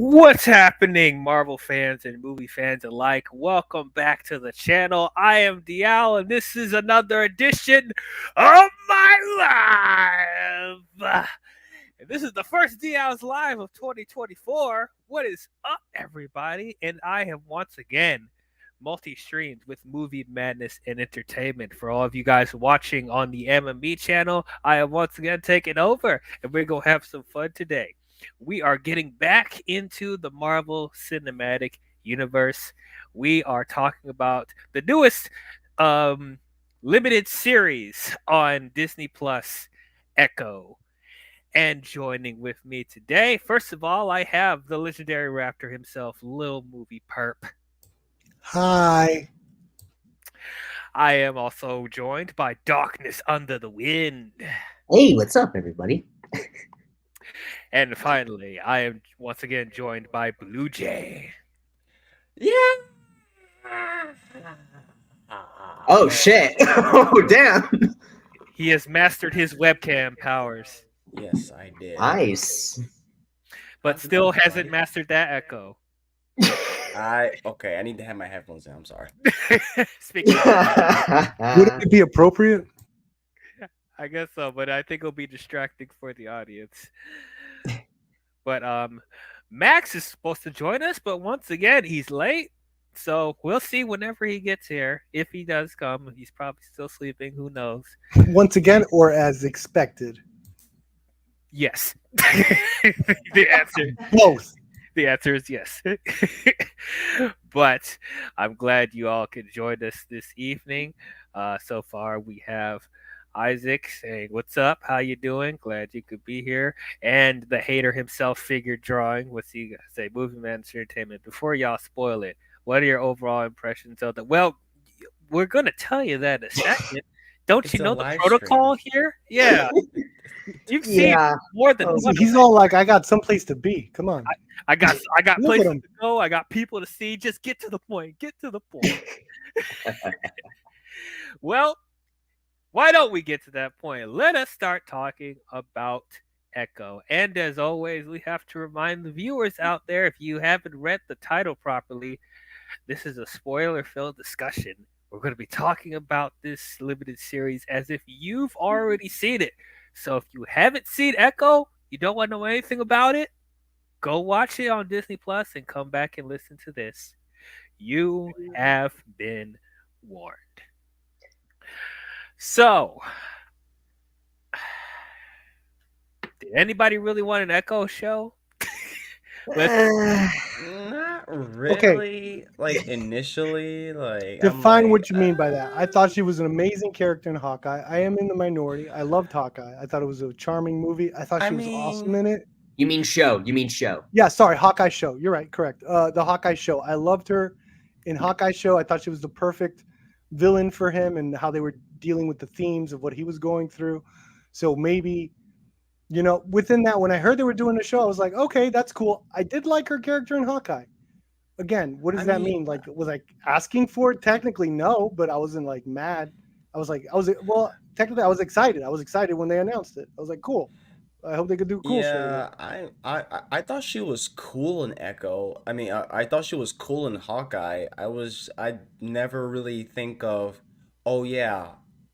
What's happening, Marvel fans and movie fans alike? Welcome back to the channel. I am DL, and this is another edition of my live. And this is the first DL's Live of 2024. What is up, everybody? And I have once again multi-streamed with movie madness and entertainment. For all of you guys watching on the MME channel, I have once again taken over, and we're going to have some fun today. We are getting back into the Marvel Cinematic Universe. We are talking about the newest limited series on Disney Plus, Echo. And joining with me today, first of all, I have the legendary Raptor himself, Lil Movie Perp. Hi. I am also joined by Darkness Under the Wind. Hey, what's up, everybody? And finally, I am once again joined by Blue Jay. Yeah. Oh, shit. Oh, damn. He has mastered his webcam powers, Yes, I did. Nice. but still hasn't mastered that echo. Okay, I need to have my headphones in. I'm sorry. Speaking of, Would it be appropriate? I guess so, but I think it'll be distracting for the audience. But Max is supposed to join us, but once again, he's late. So we'll see whenever he gets here. If he does come, he's probably still sleeping. Who knows? Once again, or as expected? Yes. the answer. Both. The answer is yes. But I'm glad you all could join us this evening. So far, we have Isaac saying, "What's up? How you doing? Glad you could be here." And the hater himself, Figure Drawing. What's he gonna say? Movie Manager Entertainment. Before y'all spoil it, what are your overall impressions of the? Well, we're gonna tell you that in a second. Don't It's you a know the live protocol here? Yeah, you've seen Yeah. more than one. He's all like, I got someplace to be. Come on. I got Look at places him. to go. I got people to see. Just get to the point. Get to the point. Well, why don't we get to that point? Let us start talking about Echo. And as always, we have to remind the viewers out there, if you haven't read the title properly, this is a spoiler-filled discussion. We're going to be talking about this limited series as if you've already seen it. So if you haven't seen Echo, you don't want to know anything about it, go watch it on Disney Plus and come back and listen to this. You have been warned. So, did anybody really want an Echo show? Not really. Like initially, like Define I'm what you mean by that. I thought she was an amazing character in Hawkeye. I am in the minority. I loved Hawkeye. I thought it was a charming movie. I thought she was awesome in it. You mean show. You mean show. Yeah, sorry, Hawkeye show. You're right, correct. The Hawkeye show. I loved her in Hawkeye show. I thought she was the perfect villain for him and how they were dealing with the themes of what he was going through. So maybe, within that, when I heard they were doing the show, I was like, okay, that's cool. I did like her character in Hawkeye. Again, what does that mean? Like, was I asking for it? Technically, no, but I wasn't like mad. Technically, I was excited. I was excited when they announced it. I was like, cool. I hope they could do cool shit with it. I thought she was cool in Echo. I mean, I thought she was cool in Hawkeye. I never really think of, oh yeah,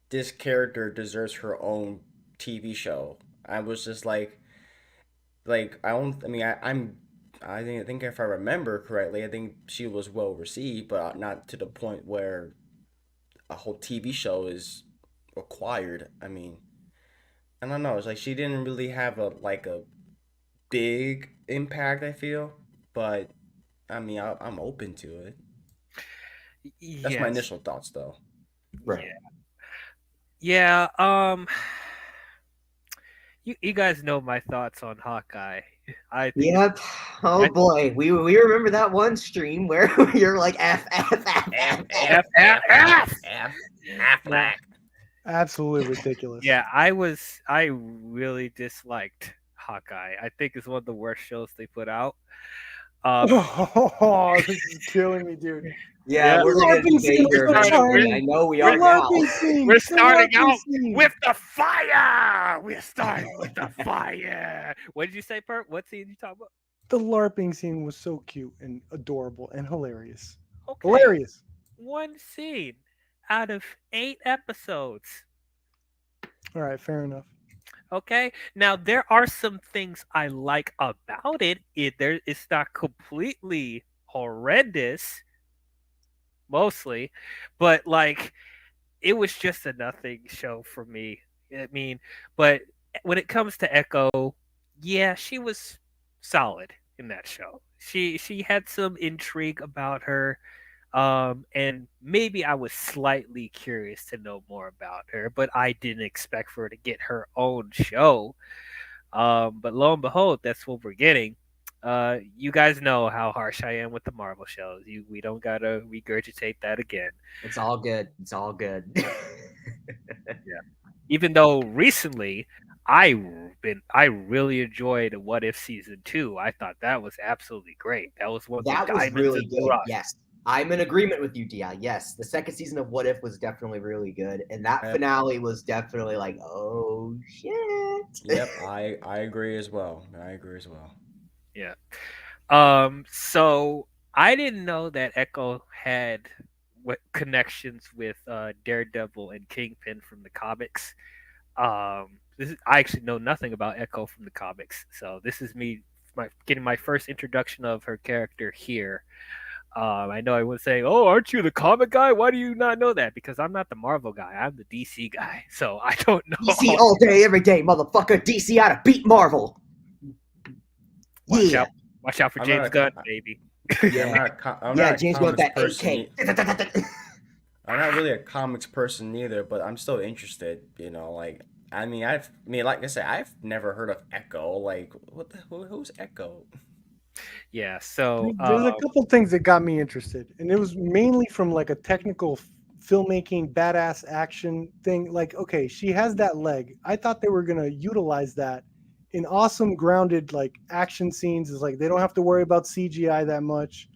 this character deserves her own TV show. I was just like I don't. I mean, I think if I remember correctly, I think she was well received, but not to the point where a whole TV show is required. I mean, I don't know. It's like she didn't really have a big impact, I feel, but I mean, I'm open to it. That's my Yes. initial thoughts, though. Right. Yeah. You guys know my thoughts on Hawkeye. I think Yep. Oh boy. We remember that one stream where you're like F. Affleck. Absolutely ridiculous. Yeah, I really disliked Hawkeye. I think it's one of the worst shows they put out. Oh, this is killing me, dude. Yeah, we're gonna debate your opinion. I know we are now. We're starting out with the fire. We're starting with the fire. What did you say, Perp? What scene you talking about? The LARPing scene was so cute and adorable and hilarious. Okay, Hilarious. one scene out of 8 episodes. All right, fair enough. Okay, now there are some things I like about it. It's not completely horrendous, mostly, but like it was just a nothing show for me. I mean, but when it comes to Echo, yeah, she was solid in that show. She had some intrigue about her, and maybe I was slightly curious to know more about her, but I didn't expect for her to get her own show. But lo and behold, that's what we're getting. You guys know how harsh I am with the Marvel shows. We don't gotta regurgitate that again. It's all good. It's all good. Yeah. Even though recently I really enjoyed What If season 2. I thought that was absolutely great. That was one of the That was diamonds in really the good. rough. Yes. I'm in agreement with you, Di. Yes. The second season of What If was definitely really good. And that Yep. finale was definitely like, oh shit. Yep, I agree as well. I agree as well. Yeah. So I didn't know that Echo had what connections with Daredevil and Kingpin from the comics. I actually know nothing about Echo from the comics, so this is me getting my first introduction of her character here. I know I was saying, "Oh, aren't you the comic guy? Why do you not know that?" Because I'm not the Marvel guy. I'm the DC guy, so I don't know. DC all day, every day, motherfucker. DC ought to beat Marvel. Watch Yeah. out! Watch out for I'm James not a Gunn, co- baby. I'm not a I'm Yeah, not a James Gunn with comics that person. 8K. I'm not really a comics person either, but I'm still interested. Like like I said, I've never heard of Echo. Like, who's Echo? Yeah. So, There's a couple things that got me interested, and it was mainly from like a technical filmmaking, badass action thing. Like, okay, she has that leg. I thought they were gonna utilize that in awesome, grounded like action scenes. Is like they don't have to worry about CGI that much.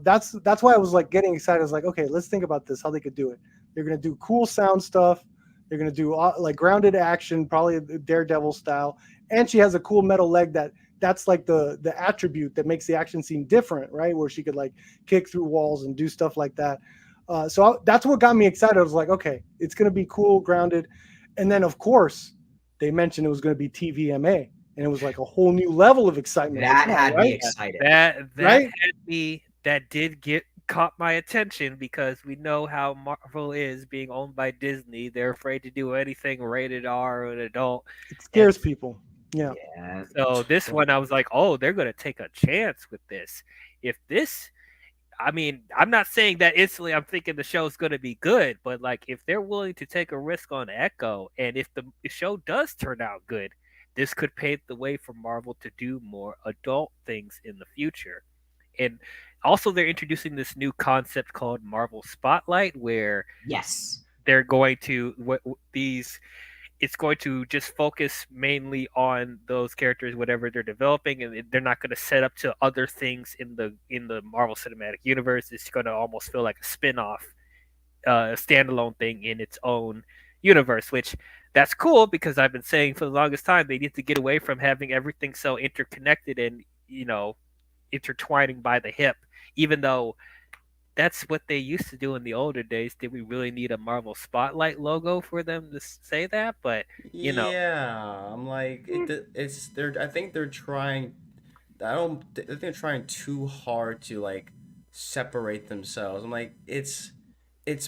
That's why I was like getting excited. I was like, okay, let's think about this. How they could do it. They're gonna do cool sound stuff. They're gonna do like grounded action, probably Daredevil style. And she has a cool metal leg that's like the attribute that makes the action scene different, right? Where she could like kick through walls and do stuff like that. That's what got me excited. I was like, okay, it's going to be cool, grounded. And then, of course, they mentioned it was going to be TVMA. And it was like a whole new level of excitement. That Well, had me right? excited. that did get caught my attention because we know how Marvel is being owned by Disney. They're afraid to do anything rated R or an adult. It And scares people. Yeah. Yeah. so this one, I was like, oh, they're going to take a chance with this. If this, I mean, I'm not saying that instantly I'm thinking the show's going to be good, but like if they're willing to take a risk on Echo, and if the show does turn out good, this could pave the way for Marvel to do more adult things in the future. And also, they're introducing this new concept called Marvel Spotlight, where Yes. they're going to these it's going to just focus mainly on those characters, whatever they're developing, and they're not going to set up to other things in the Marvel Cinematic Universe. It's going to almost feel like a spin-off, standalone thing in its own universe, which that's cool because I've been saying for the longest time they need to get away from having everything so interconnected and intertwining by the hip. Even though that's what they used to do in the older days. Did we really need a Marvel Spotlight logo for them to say that? But Yeah, I'm like it's they're. I think they're trying. I think they're trying too hard to like separate themselves. I'm like it's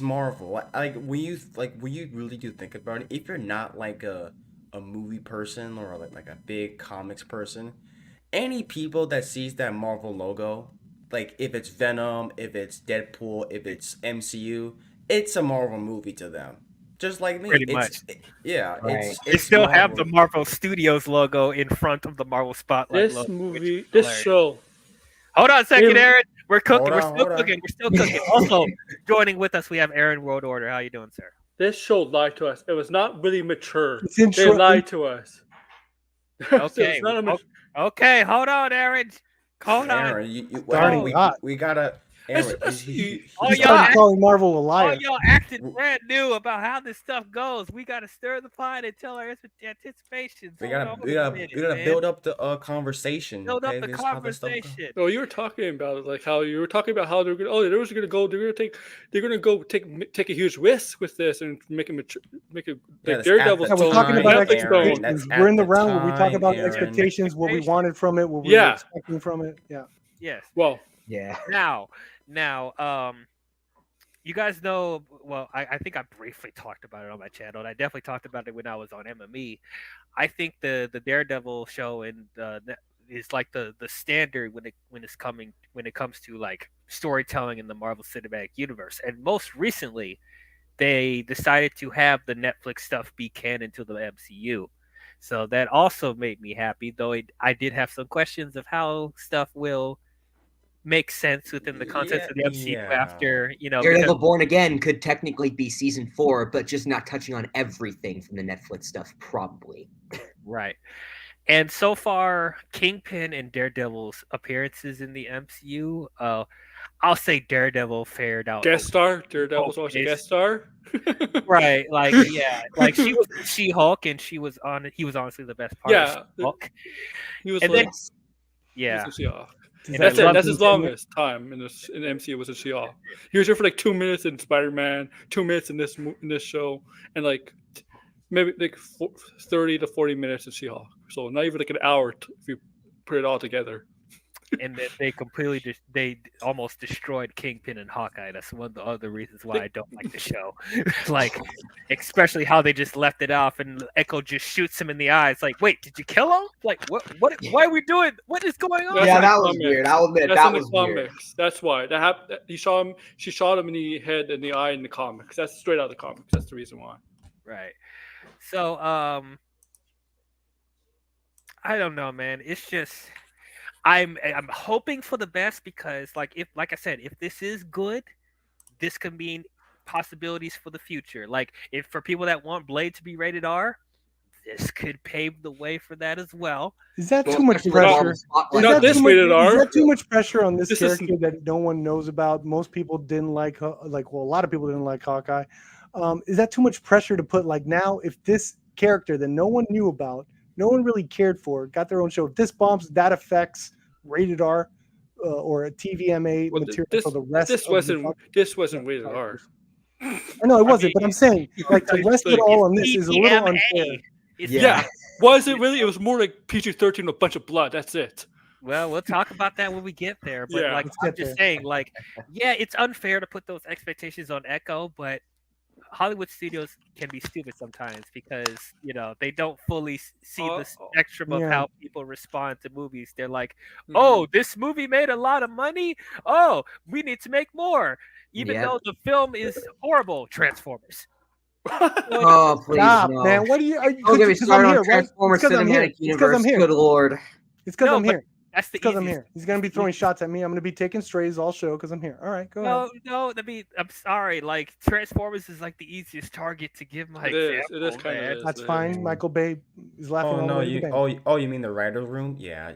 Marvel. Like when you really do think about it, if you're not like a movie person or like a big comics person, any people that sees that Marvel logo, like if it's Venom, if it's Deadpool, if it's MCU, it's a Marvel movie to them. Just like me, pretty much. yeah, Right. They it's still have the Marvel. Marvel Studios logo in front of the Marvel Spotlight This logo, which is movie, this hilarious. show, Hold on a second, it, Aaron. We're cooking. Hold We're on, still hold on. cooking. We're still cooking. Also, joining with us, we have Aaron World Order. How you doing, sir? this show lied to us. It was not really mature. It's They intro. lied to us. So Okay. it's not a Okay. Hold on, Aaron. Hold on. Aaron, Starting Oh, hot. we gotta Aaron, All He y'all started act- calling Marvel a all liar. y'all acting brand new about how this stuff goes. We gotta stir the pot and tell our anticipations. we Hold gotta on we a gotta minute, we gotta man. build up the conversation. Build up Okay, the this is how this stuff goes. conversation. No, you were talking about it, like how you were talking about how they're gonna. Oh, they're just gonna go. They're gonna go take a huge risk with this and make it Yeah, like that's at Daredevil the Yeah, we're stone, talking time, about Netflix Aaron. stone. expectations. That's We're at in the the round where we talk time, about Aaron. expectations, what we wanted from it, what we were Yeah. expecting from it. Yeah. Yes. Well, Yeah. Now, you guys know. Well, I think I briefly talked about it on my channel, and I definitely talked about it when I was on MME. I think the Daredevil show and is like the standard when it comes to like storytelling in the Marvel Cinematic Universe. And most recently, they decided to have the Netflix stuff be canon to the MCU. So that also made me happy, though I did have some questions of how stuff will make sense within the context of the MCU after, because Daredevil Born Again could technically be season 4, but just not touching on everything from the Netflix stuff, probably. right. And so far, Kingpin and Daredevil's appearances in the MCU, I'll say Daredevil fared out guest star. Daredevil's always a okay. guest star. Right, like yeah, like she was She-Hulk, and he was honestly the best part of Yeah, She-Hulk. he was And like, then yeah, Does And that that's it. love That's his continue? longest time in the MCU was in She-Hulk. He was here for like 2 minutes in Spider-Man, 2 minutes in this show, and like maybe like 30 to 40 minutes in She-Hulk. So not even like an hour if you put it all together. and then they almost destroyed Kingpin and Hawkeye. That's one of the other reasons why I don't like the show. Like, especially how they just left it off, and Echo just shoots him in the eye. It's like, wait, did you kill him? Like, what? Why are we doing? What is going on? That's Yeah, in the that was comics. weird. I'll admit That's that in the was weird. comics. That's why that happened. She shot him in the head and the eye in the comics. That's straight out of the comics. That's the reason why. Right. So, I don't know, man. It's just I'm hoping for the best because, like I said, if this is good, this could mean possibilities for the future. Like, if for people that want Blade to be rated R, this could pave the way for that as well. Is that Well, too much especially with pressure? Marvel Spotlight. Not this rated R. Is that too much pressure on this This character isn't- that no one knows about? Most people didn't like, well, a lot of people didn't like Hawkeye. Is that too much pressure to put? Like, now, if this character that no one knew about, no one really cared for, got their own show, if this bombs, that affects rated R or a TVMA Well, material this for the rest. this of wasn't rated R. I know it wasn't, but I'm saying like to rest it all on this is a little PTMA. unfair. Yeah. Was it really? It was more like PG-13 with a bunch of blood. That's it. Well, we'll talk about that when we get there. But Yeah. like Let's I'm get just there. saying, like, yeah, it's unfair to put those expectations on Echo, but Hollywood studios can be stupid sometimes because they don't fully see the spectrum of Yeah. how people respond to movies. They're like, Mhm. "Oh, this movie made a lot of money. Oh, we need to make more," even Yeah. though the film is horrible. Transformers. Oh, please Stop, no. man. What are you? Don't get me Because I'm started here, on right? Transformers It's 'cause I'm here. Cinematic It's 'cause Universe. I'm here. Good lord. It's because No, I'm but here. That's the It's because I'm easiest. here. He's gonna be throwing shots at me. I'm gonna be taking strays all show because I'm here. All right, go ahead. No. I mean, I'm sorry. Like, Transformers is like the easiest target to give my It is. example. It is kind man. of. That's fine. Michael Bay is laughing Oh all the no, way to the you bank. you mean the writer room? Yeah.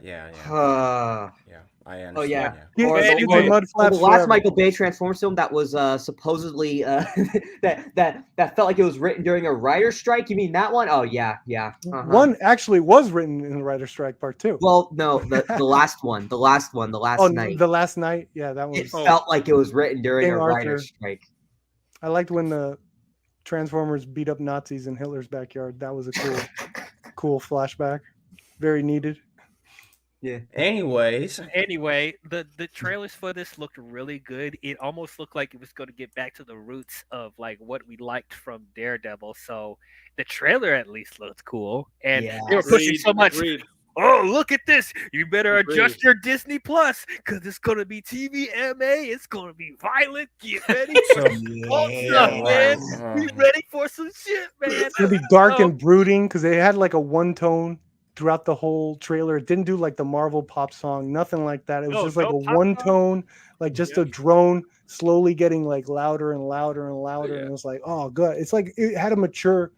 I understand. Oh yeah. Yeah, Or man, the, anyway, or the- mud or flaps the last forever. Michael Bay Transformers film that was supposedly that felt like it was written during a writer's strike. You mean that one? Oh yeah. Uh-huh. One actually was written in the writer's strike part 2. Well, no, the last one, the last night. The last night. Yeah, that It was. felt like it was written during King a Arthur. writer's strike. I liked when the Transformers beat up Nazis in Hitler's backyard. That was a cool flashback. Very needed. Anyways, Anyway, the trailers for this looked really good. It almost looked like it was going to get back to the roots of like what we liked from Daredevil. So the trailer at least looked cool, and Yeah. they were pushing so much. Agreed. Oh, look at this! You better adjust Agreed. your Disney Plus because it's going to be TVMA. It's going to be violent. Get ready for so some stuff, man. Be ready for some shit, man. It's gonna be dark So- and brooding because they had like a one tone throughout the whole trailer. It didn't do like the Marvel pop song, nothing like that. It was No, just like no a pop one song? tone, like just a drone slowly getting like louder and louder and louder. Yeah. And it was like, oh, good. It's like it had a mature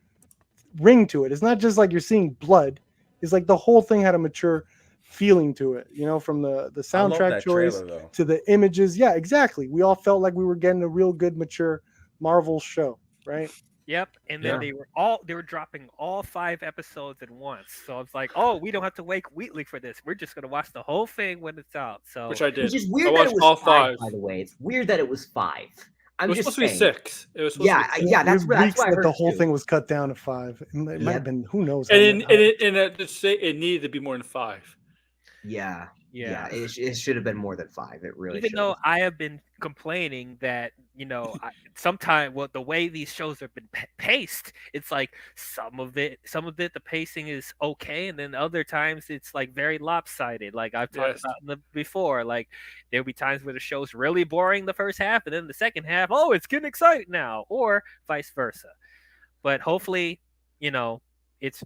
ring to it. It's not just like you're seeing blood. It's like the whole thing had a mature feeling to it, from the I love soundtrack that choice trailer though. to the images. Yeah, exactly. We all felt like we were getting a real good, mature Marvel show, right? Yep, and then Yeah. they were dropping all 5 episodes at once. So it's like, oh, we don't have to wait weekly for this. We're just gonna watch the whole thing when it's out. So which I did. Which is I weird that it watched was all 5, 5. by the way. It's weird that it was 5. It I'm was just supposed to be saying. 6. It was supposed Yeah, to be 6. yeah, that's There's that's leaks what I that heard the whole too. thing was cut down to 5. It might have Yep. been, who knows? How And many- to say it needed to be more than 5. Yeah, yeah. it should have been more than 5. It really Even should. though I have been complaining that sometimes the way these shows have been paced, it's like some of it the pacing is okay, and then other times it's like very lopsided. Like I've talked Yes. about before, like there'll be times where the show's really boring the first half, and then the second half, oh, it's getting exciting now, or vice versa. But hopefully, it's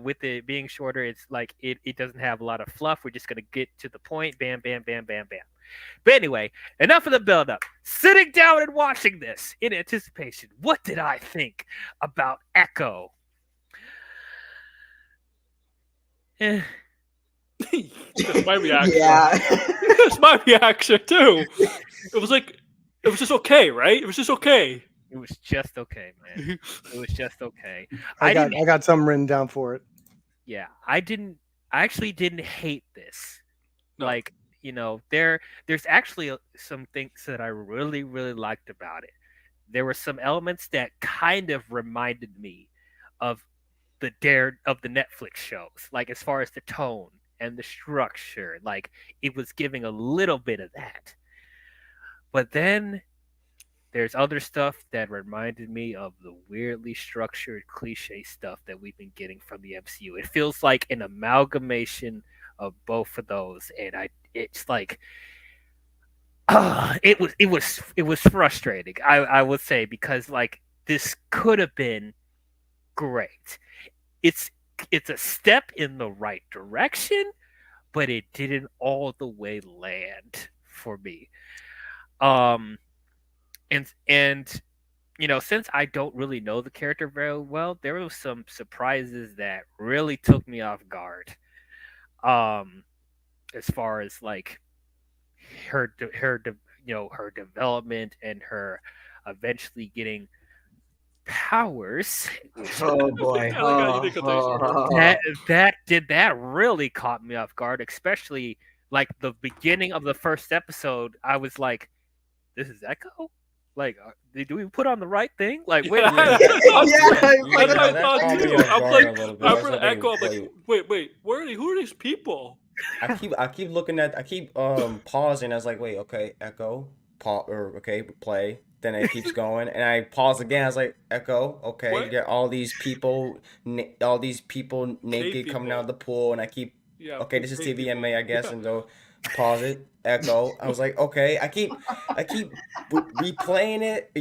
with it being shorter, it's like it doesn't have a lot of fluff. We're just gonna get to the point, bam, bam, bam, bam, bam. But anyway, enough of the build-up. Sitting down and watching this in anticipation, what did I think about Echo? Eh, That's my reaction. Yeah. That's my reaction too. It was just okay, right? It was just okay. it was just okay, man. It was just okay. I didn't got something written down for it. Yeah, I actually didn't hate this. No. Like, there's actually some things that I really, really liked about it. There were some elements that kind of reminded me of the Netflix shows, like as far as the tone and the structure, like it was giving a little bit of that. But then there's other stuff that reminded me of the weirdly structured cliche stuff that we've been getting from the MCU. It feels like an amalgamation of both of those, and it's like it was frustrating. I would say, because like this could have been great. It's a step in the right direction, but it didn't all the way land for me. Um and since I don't really know the character very well, there were some surprises that really took me off guard. As far as like her development and her eventually getting powers. Oh boy. I like how you think of things. That really caught me off guard, especially like the beginning of the first episode. I was like, "This is Echo." Like, do we put on the right thing? Like, wait a minute. Yeah, That's what I that thought caught me too. off I'm guard like, a little bit. I was after the like, echo, I'm like, wait, who are these people? I keep looking at, I keep pausing. I was like, wait, okay, echo, pause, or okay, play. Then it keeps going, and I pause again. I was like, echo, okay, What? you get all these people naked coming out of the pool, and I keep, Yeah. okay, this is cave people. TVMA, I guess, Yeah. and so pause it, echo. I was like, okay, I keep replaying it,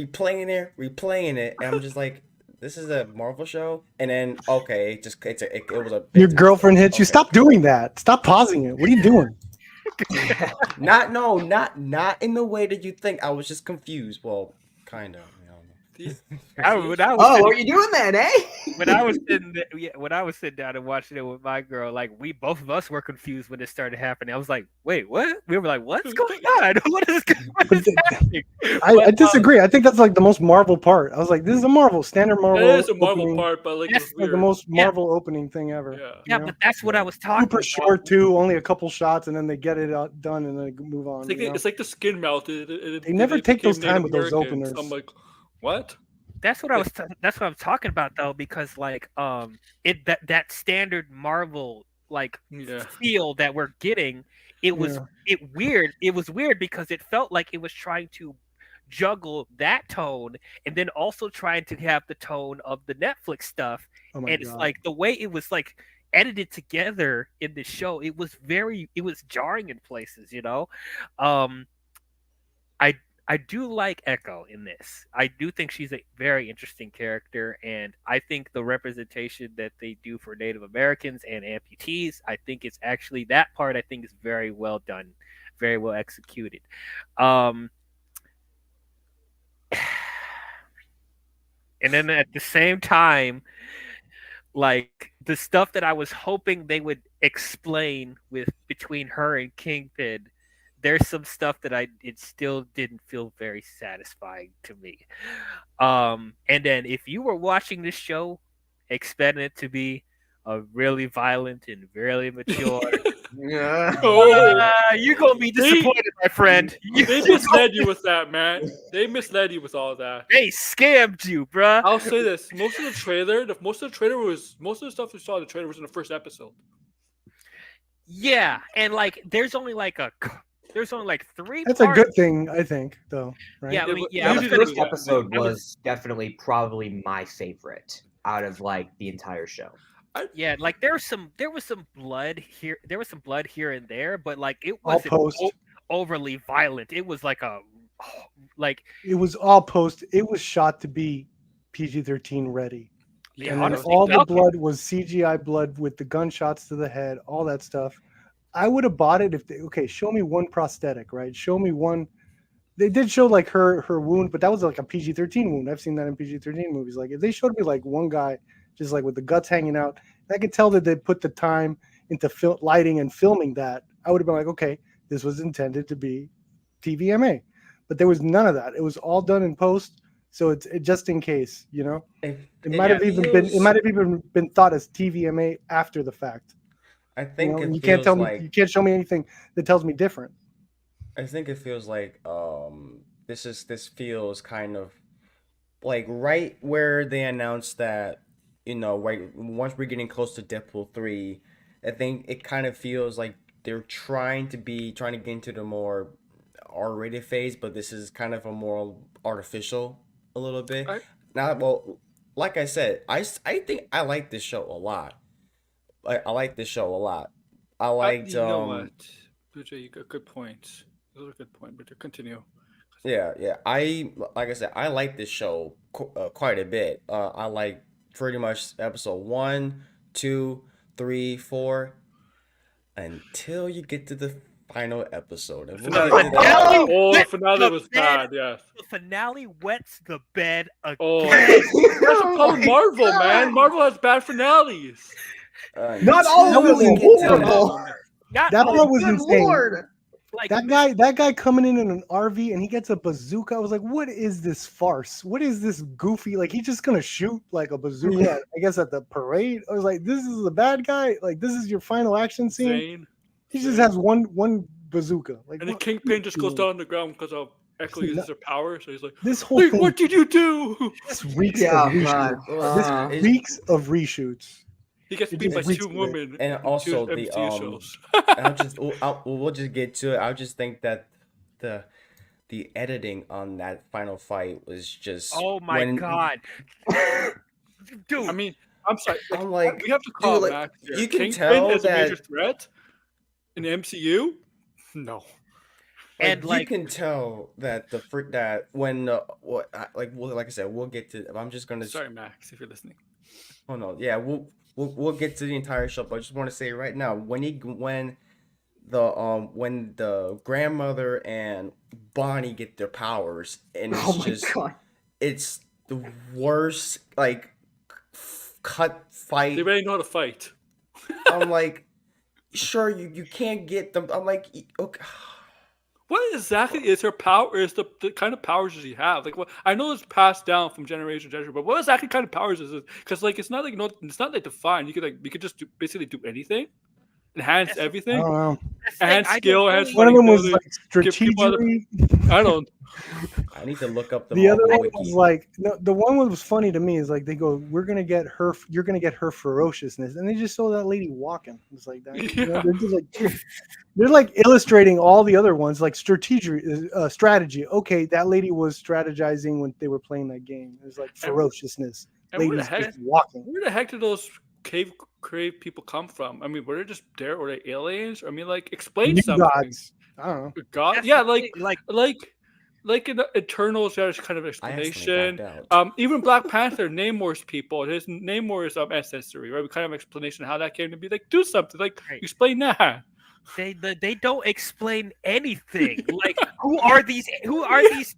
and I'm just like, this is a Marvel show, and then okay, it was a Your girlfriend hits you. Okay. Stop doing that. Stop pausing it. What are you doing? Not in the way that you think. I was just confused. Well, when I was Oh, sitting- what are you doing then, eh? when I was sitting down and watching it with my girl, like both of us were confused when it started happening. I was like, "Wait, what?" We were like, "What's going on? What is happening?" I disagree. I think that's like the most Marvel part. I was like, this is a Marvel, standard Marvel. That is a Marvel opening. part, but like Yes, it's Like weird. the most Yeah. Marvel opening thing ever. Yeah. Yeah, you know? but that's what I was talking Super about. short too, only a couple shots, and then they get it done, and then they move on. It's like the skin melted. They never take those became time Native with those Americans. openers. I'm like, what? That's what that's what I'm talking about though, because like that standard Marvel like Yeah. feel that we're getting, it was weird. It was weird because it felt like it was trying to juggle that tone and then also trying to have the tone of the Netflix stuff. Oh my And it's God. like the way it was like edited together in the show, it was jarring in places, I do like Echo in this. I do think she's a very interesting character, and I think the representation that they do for Native Americans and amputees, I think it's actually that part. I think is very well done, very well executed. And then at the same time, like the stuff that I was hoping they would explain with between her and Kingpin, there's some stuff that it still didn't feel very satisfying to me. And then if you were watching this show expecting it to be a really violent and really mature, Oh, you're gonna be disappointed, my friend. they misled you with that, man. They misled you with all that. They scammed you, bruh. I'll say this: most of the stuff we saw in the trailer was in the first episode. Yeah, and like there's only like three. That's a parts. good thing, I think, though. Right? Yeah, I Yeah, mean, but yeah. I was the usually gonna- first episode I was definitely probably my favorite out of like the entire show. Yeah, like there was some blood here. There was some blood here and there, but like it All wasn't post. overly violent. It was like like It was all post. It was shot to be PG-13 ready. yeah, And then honestly, all the Falcon- blood was CGI blood with the gunshots to the head, all that stuff. I would have bought it if they show me one prosthetic, right? Show me one. They did show like her wound, but that was like a PG-13 wound. I've seen that in PG-13 movies. Like if they showed me like one guy just like with the guts hanging out, I could tell that they put the time into lighting and filming that. I would have been like, okay, this was intended to be TVMA, but there was none of that. It was all done in post, so it's just in case, you know. It might have even been thought as TVMA after the fact. I think You can't tell me, you can't show me anything that tells me different. I think it feels like this feels kind of like right where they announced that, right once we're getting close to Deadpool 3, I think it kind of feels like they're trying to get into the more R-rated phase, but this is kind of a more artificial a little bit. Now, well, like I said, I think I like this show a lot. I like this show a lot. I liked You know what, Buja, you got good points. Those are good points, but continue. Yeah. Like I said, I like this show quite a bit. I like pretty much episode 1, 2, 3, 4, until you get to the final episode. And we'll get to that. The finale was bad. Yes. the finale wets the bed again. Oh, that's the problem. Marvel, man. Marvel has bad finales. Not all of them until we are get to horrible. Not That part was Good insane. Lord. like That guy coming in an RV and he gets a bazooka. I was like, what is this farce? What is this goofy? Like he's just gonna shoot like a bazooka. Yeah. I guess at the parade. I was like, this is the bad guy. Like this is your final action scene. Zane. He just has one bazooka. Like And the what- Kingpin just goes down on the ground because of Echo See, uses that- her power. So he's like, This whole "Wait, thing. what did you do?" This reeks Yeah, of man. reshoots. This reeks of reshoots. He gets It beat by just reeks two of it. women. And in also two the MCU shows. we'll just get to it. I just think that the editing on that final fight was just oh my god, dude! I mean, I'm sorry. I'm like, we have to call dude, it back. Here. you can Kingpin tell is a major that- threat in the MCU. No. And, you like- can tell that when like I said, we'll get to. I'm just gonna. Sorry, Max, if you're listening. Oh no, yeah, we'll get to the entire show, but I just want to say right now when the grandmother and Bonnie get their powers, and it's Oh my just god. it's the worst like cut fight. They really know how to fight. I'm like, sure, you can't get them. I'm like, okay. What exactly is her power? Is the kind of powers does she have? Like, what I know it's passed down from generation to generation, but what exactly kind of powers is it? Because like it's not like it's not like defined. You could just basically do anything, enhance That's- I everything, don't know. enhance skill, enhance. One of them was fighting like give people other- strategy. I don't. I need to look up the The other Marvel one wiki. was like no, the one that was funny to me is like they go, we're gonna get her, you're gonna get her ferociousness, and they just saw that lady walking. It's like that. You know, Yeah. they're just like they're like illustrating all the other ones, like strategy. Okay, that lady was strategizing when they were playing that game. It was like ferociousness. And where the Ladies heck? just walking. Where the heck did those crave people come from? I mean, were they just there? Were they aliens? I mean, like, explain New something. gods. I don't know. God, That's yeah, the like thing, like in the Eternals, there's kind of I accidentally explanation. backed out. Even Black Panther, Namor's people, his Namor's ancestry, right? We kind of explanation of how that came to be. Like, do something, like Right. explain that. they don't explain anything. Like who are these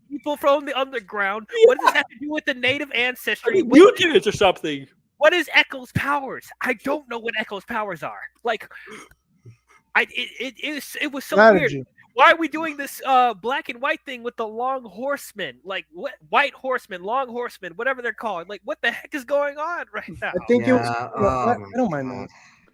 people from the underground? What does that have to do with the native ancestry? Mutants or something. what is Echo's powers? I don't know what Echo's powers are. Like, it was so weird. Strategy. Why are we doing this black and white thing with the long horsemen? Like, what, white horsemen, long horsemen, whatever they're called. Like, what the heck is going on right now? I think it was. Yeah, I my don't mind God. that.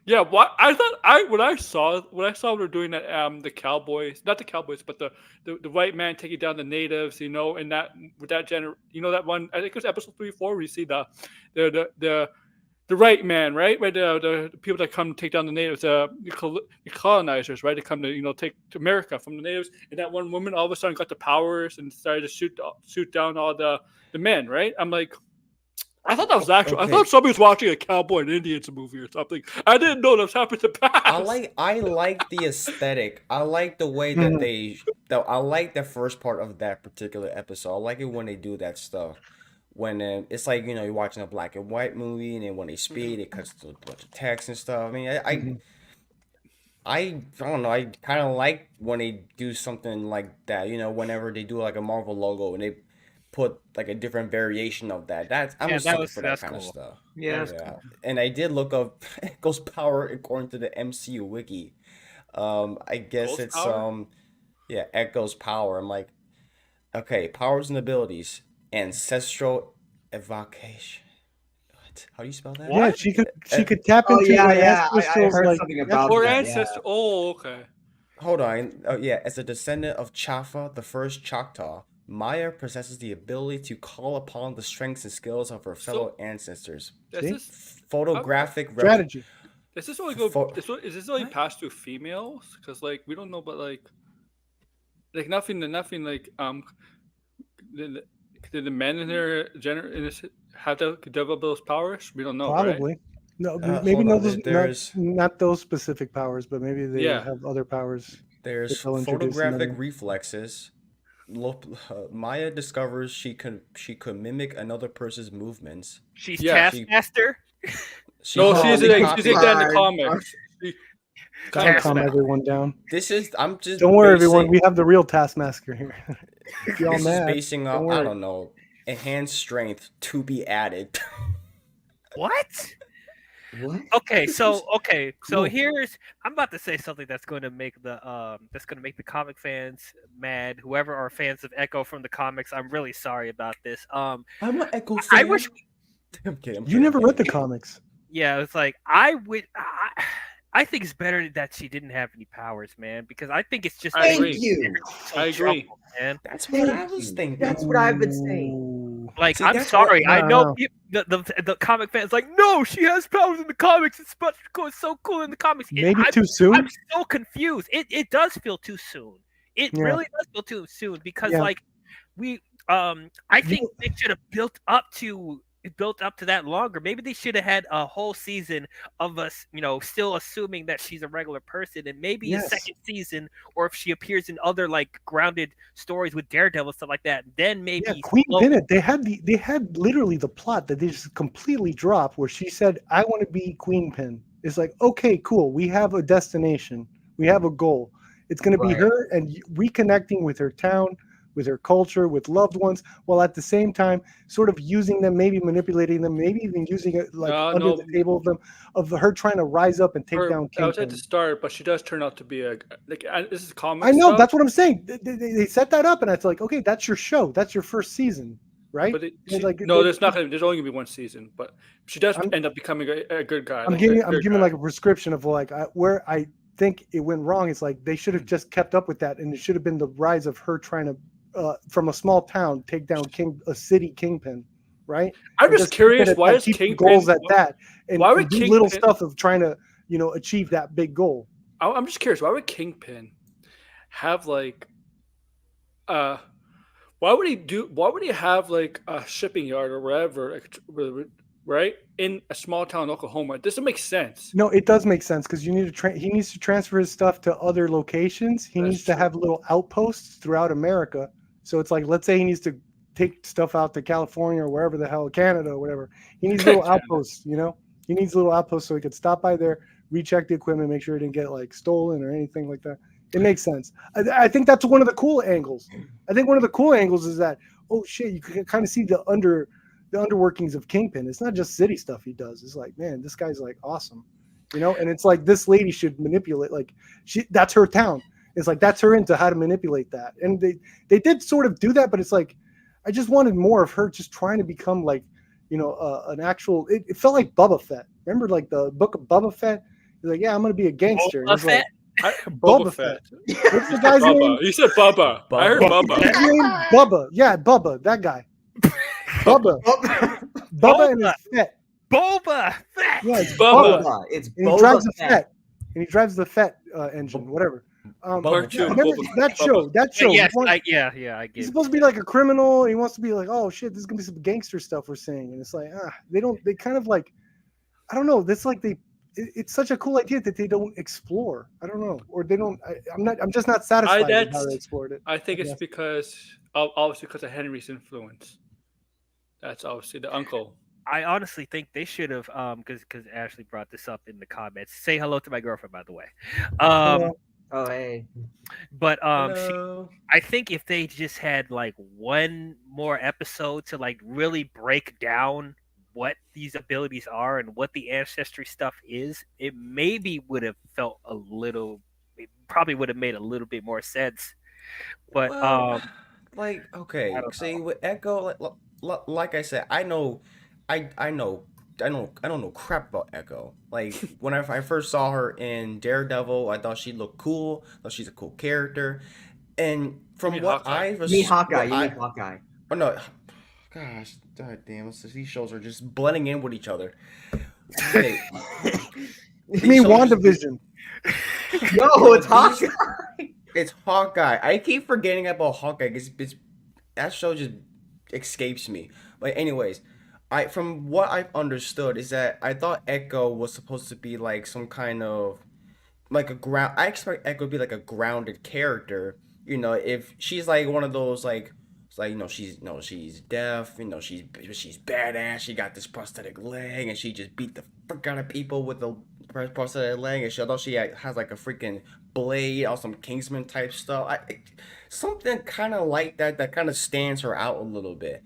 Yeah, what I thought when I saw we were doing that the Cowboys, not the Cowboys, but the white man taking down the natives, you know, and that with that that one, I think it was episode 3 or 4 where you see the right man, right? Right, the people that come to take down the natives, the colonizers, right? They come to take to America from the natives, and that one woman all of a sudden got the powers and started to shoot down all the men, right? I'm like, I thought that was actual. I Okay. thought somebody was watching a cowboy and Indians movie or something. I didn't know that was happening to pass. I like the aesthetic. I like the way that I like the first part of that particular episode. I like it when they do that stuff. When it's like you're watching a black and white movie, and then when they speed, it cuts to a bunch of text and stuff. I mean, I don't know. I kind of like when they do something like that. Whenever they do like a Marvel logo and they put like a different variation of that. I'm Yeah, a sucker for that that's kind of cool. stuff. Yeah, that's Yeah. And I did look up Echo's power according to the MCU wiki. I guess Echo's it's power? Echo's power. I'm like, okay, powers and abilities, ancestral evocation. What? How do you spell that? Yeah, she could tap Oh into yeah, her yeah. I ancestors, heard like, something yep. about Or that. Yeah. ancestor. Oh, okay. Hold on. Oh yeah, as a descendant of Chafa, the first Choctaw, Maya possesses the ability to call upon the strengths and skills of her fellow ancestors. Does See? this Photographic strategy. does this only go? Fo- Is this only What? passed through females? Because we don't know, but like nothing like did, did the men in their have to develop those powers? We don't know, right? Probably. No, Hold maybe on, not those, there's not those specific powers, but maybe they Yeah. have other powers. There's they'll introduce in photographic them. reflexes. Maya discovers she could mimic another person's movements. She's Yeah, Taskmaster. No, Oh, she's we like copied- she's like that in the Fine. comics. Gotta calm Taskmaster. everyone down. This is I'm just Don't worry, everyone. basing- We have the real Taskmaster here. If y'all This is mad, basing don't off I worry. don't know enhanced strength to be added. What? What? Okay, so Cool. here's I'm about to say something that's going to make the comic fans mad. Whoever are fans of Echo from the comics, I'm really sorry about this. I'm an Echo I wish I'm kidding. You never read the comics. yeah, it's like I think it's better that she didn't have any powers, man, because I think it's just I making agree. you. so I agree. trouble, man. That's what I Thank was you. thinking. That's what I've been saying. Ooh. Like, See, I'm that's sorry. what- I no, know no. the comic fans like, no, she has powers in the comics. It's so cool in the comics. Maybe I'm, too soon. I'm so confused. It does feel too soon. It Yeah. really does feel too soon because Yeah. like I think they should have built up to that longer. Maybe they should have had a whole season of us, still assuming that she's a regular person, and maybe a Yes. second season, or if she appears in other like grounded stories with Daredevil stuff like that, then maybe Yeah, Queen slow- Bennett. They had literally the plot that they just completely dropped, where she said, "I want to be Queen Pin." It's like, okay, cool. We have a destination. We have a goal. It's going to be Right. her and reconnecting with her town, with her culture, with loved ones, while at the same time sort of using them, maybe manipulating them, maybe even using it like No, under no. the table of her trying to rise up and take Her- down I was at Kingpin. the start, but she does turn out to be this is comic. I know, stuff, that's what I'm saying. They set that up, and it's like, okay, that's your show. That's your first season, right? But It's like, no, there's only gonna be one season, but she does I'm- end up becoming a good guy. I'm like, giving a good giving guy. like a prescription of like where I think it went wrong. It's like they should have just kept up with that, and it should have been the rise of her trying to from a small town take down a city kingpin, right? I'm And just curious, keep it why at- is keep the Kingpin? goals at that, and, why and would do little Kingpin- stuff of trying to achieve that big goal. I'm just curious, why would Kingpin have like why would he have like a shipping yard or whatever, right, in a small town in Oklahoma? It doesn't make sense. No, it does make sense because you need to he needs to transfer his stuff to other locations. He That's needs to true. have little outposts throughout America. So it's like, let's say he needs to take stuff out to California or wherever the hell, Canada or whatever. He needs little Canada. outposts, He needs little outposts so he could stop by there, recheck the equipment, make sure it didn't get like stolen or anything like that. It makes sense. I think that's one of the cool angles. I think one of the cool angles is that, oh shit, you can kind of see the the underworkings of Kingpin. It's not just city stuff he does. It's like, man, this guy's like awesome, you know. And it's like this lady should manipulate. Like that's her town. It's like that's her into how to manipulate that. And they did sort of do that, but it's like I just wanted more of her just trying to become like, you know, an actual. It felt like Boba Fett. Remember, like the book of Boba Fett. He's like, yeah, I'm gonna be a gangster. Boba He's like, Boba Fett. what's the guy's name? Bubba. You said Bubba. I heard Bubba. His name Bubba. Yeah, Bubba. That guy. Bubba. Bubba and his Fett. Boba Fett. Yeah, it's Bubba. Bubba. It's And he Boba drives the Fett. Fett. And he drives the Fett engine, whatever. Cartoon Remember Boba that show? That show. Yes, I I He's get it. supposed to be like a criminal. And he wants to be like, oh shit, this is gonna be some gangster stuff we're seeing, and it's like, they kind of like, I don't know. That's like it's such a cool idea that they don't explore. I don't know, or they don't. I'm just not satisfied with how they explored it. I think it's Yes. because obviously because of Henry's influence. That's obviously the uncle. I honestly think they should have, because Ashley brought this up in the comments. Say hello to my girlfriend, by the way. Oh, hey. But Hello. I think if they just had like one more episode to like really break down what these abilities are and what the ancestry stuff is, it maybe would have felt a little. It probably would have made a little bit more sense. But Well, like, okay, I don't see with Echo, like I said, I know, I know, I don't know crap about Echo. Like whenever I first saw her in Daredevil, I thought she looked cool. I thought she's a cool character, and from mean what Hawkeye? I was, You mean Hawkeye. what You I- mean Hawkeye. oh no, gosh, god damn, these shows are just blending in with each other. Okay, You mean shows just- WandaVision? No, it's Hawkeye. It's Hawkeye. I keep forgetting about Hawkeye because that show just escapes me. But anyways, from what I've understood is that I thought Echo was supposed to be like some kind of like a ground. I expect Echo to be like a grounded character. You know, if she's like one of those like. It's like she's deaf. You know, she's badass. She got this prosthetic leg, and she just beat the frick out of people with the prosthetic leg. And although she has like a freaking blade or some Kingsman type stuff, something kind of like that kind of stands her out a little bit.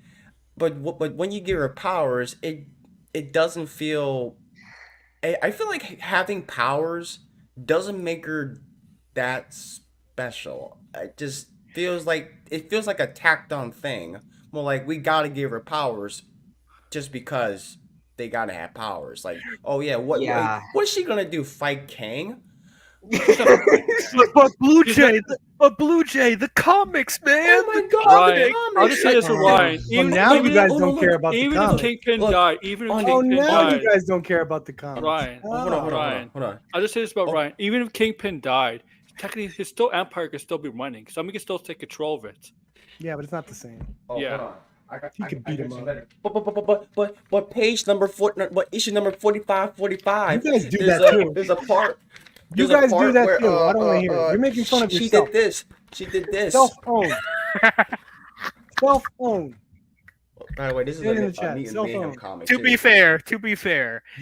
But when you give her powers, it doesn't feel. I feel like having powers doesn't make her that special. It feels like a tacked on thing. Well, like we gotta give her powers just because they gotta have powers. Like, oh yeah, Yeah. what is she gonna do? Fight Kang? but Blue Jay, the comics, man. Oh my god, Ryan, the I'll comics! just say this to Ryan. Well, now you guys oh, don't no, care about the Even if comics. Kingpin Look, died, even if oh, Oh, Kingpin now died, you guys don't care about the comics. Ryan, Hold on, Ryan. hold on. I'll just say this about Oh. Ryan. Even if Kingpin died, technically his still empire can still be running. Somebody can still take control of it. Yeah, but it's not the same. Oh, Yeah. hold on. You could beat him up. But page number what issue number 45, 45. You guys do there's that a, too. There's a part. You there's a guys do part that where, too. I don't want to hear it. You're making fun of She yourself. did this. She did this. Self-owned. Self-owned. By the way, this is Say it in a the chat. me and Cell Mayhem phone. comic. To too. be fair, You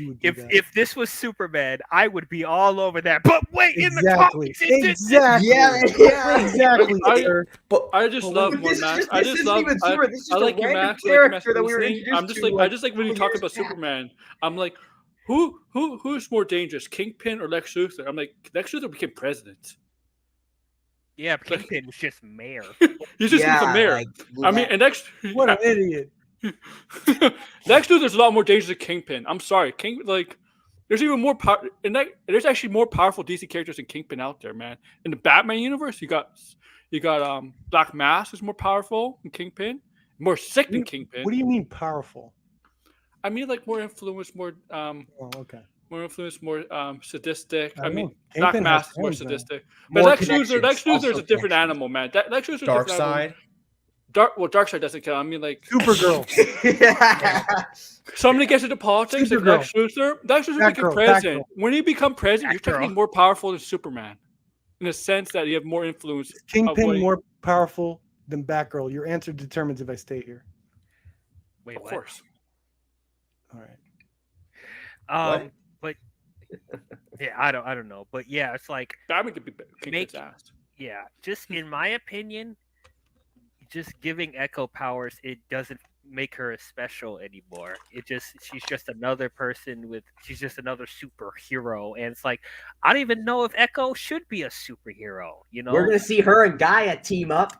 would do that. if this was Superman, I would be all over that. But wait, in the Exactly. comics, it's Exactly. Yeah. Exactly, I- sir. But I just love This more is Max. just- I this just isn't love. even Superman. This is I just a like your random Max. I like your character that we were listening. introduced I'm just to, like I just like when you couple talk about years back. Superman. I'm like, who's more dangerous, Kingpin or Lex Luthor? I'm like, Lex Luthor became president. yeah, Kingpin was just mayor. He's just the mayor. like, I mean, and Lex. What an idiot. Lex Luthor's a lot more dangerous than Kingpin. I'm sorry, there's even more power. There's actually more powerful DC characters than Kingpin out there, man. In the Batman universe, you got Black Mask is more powerful than Kingpin, more sick than Kingpin. What do you mean powerful? I mean, like more influence, more Oh, okay. sadistic. I I don't mean, know. Black Kingpin Mask has is more friends, though. sadistic. But More Lex Luthor is connections, a also different connections. animal, man. Lex Luthor's a Dark different animal. Side. Darkseid doesn't count. I mean, like Supergirl. somebody gets into politics, like Supergirl. Lex Luthor became Batgirl, president. Batgirl. When you become president, you're Batgirl. technically more powerful than Superman, in the sense that you have more influence. Kingpin more powerful than Batgirl. Your answer determines if I stay here. Wait, Of what? course. All right. But yeah, I don't know. But yeah, it's like Batman could be Kingpin's Make- ass. yeah, just in my opinion, just giving Echo powers, it doesn't make her as special anymore. She's just another person she's just another superhero, and it's like I don't even know if Echo should be a superhero. You know, We're gonna see her and Gaia team up.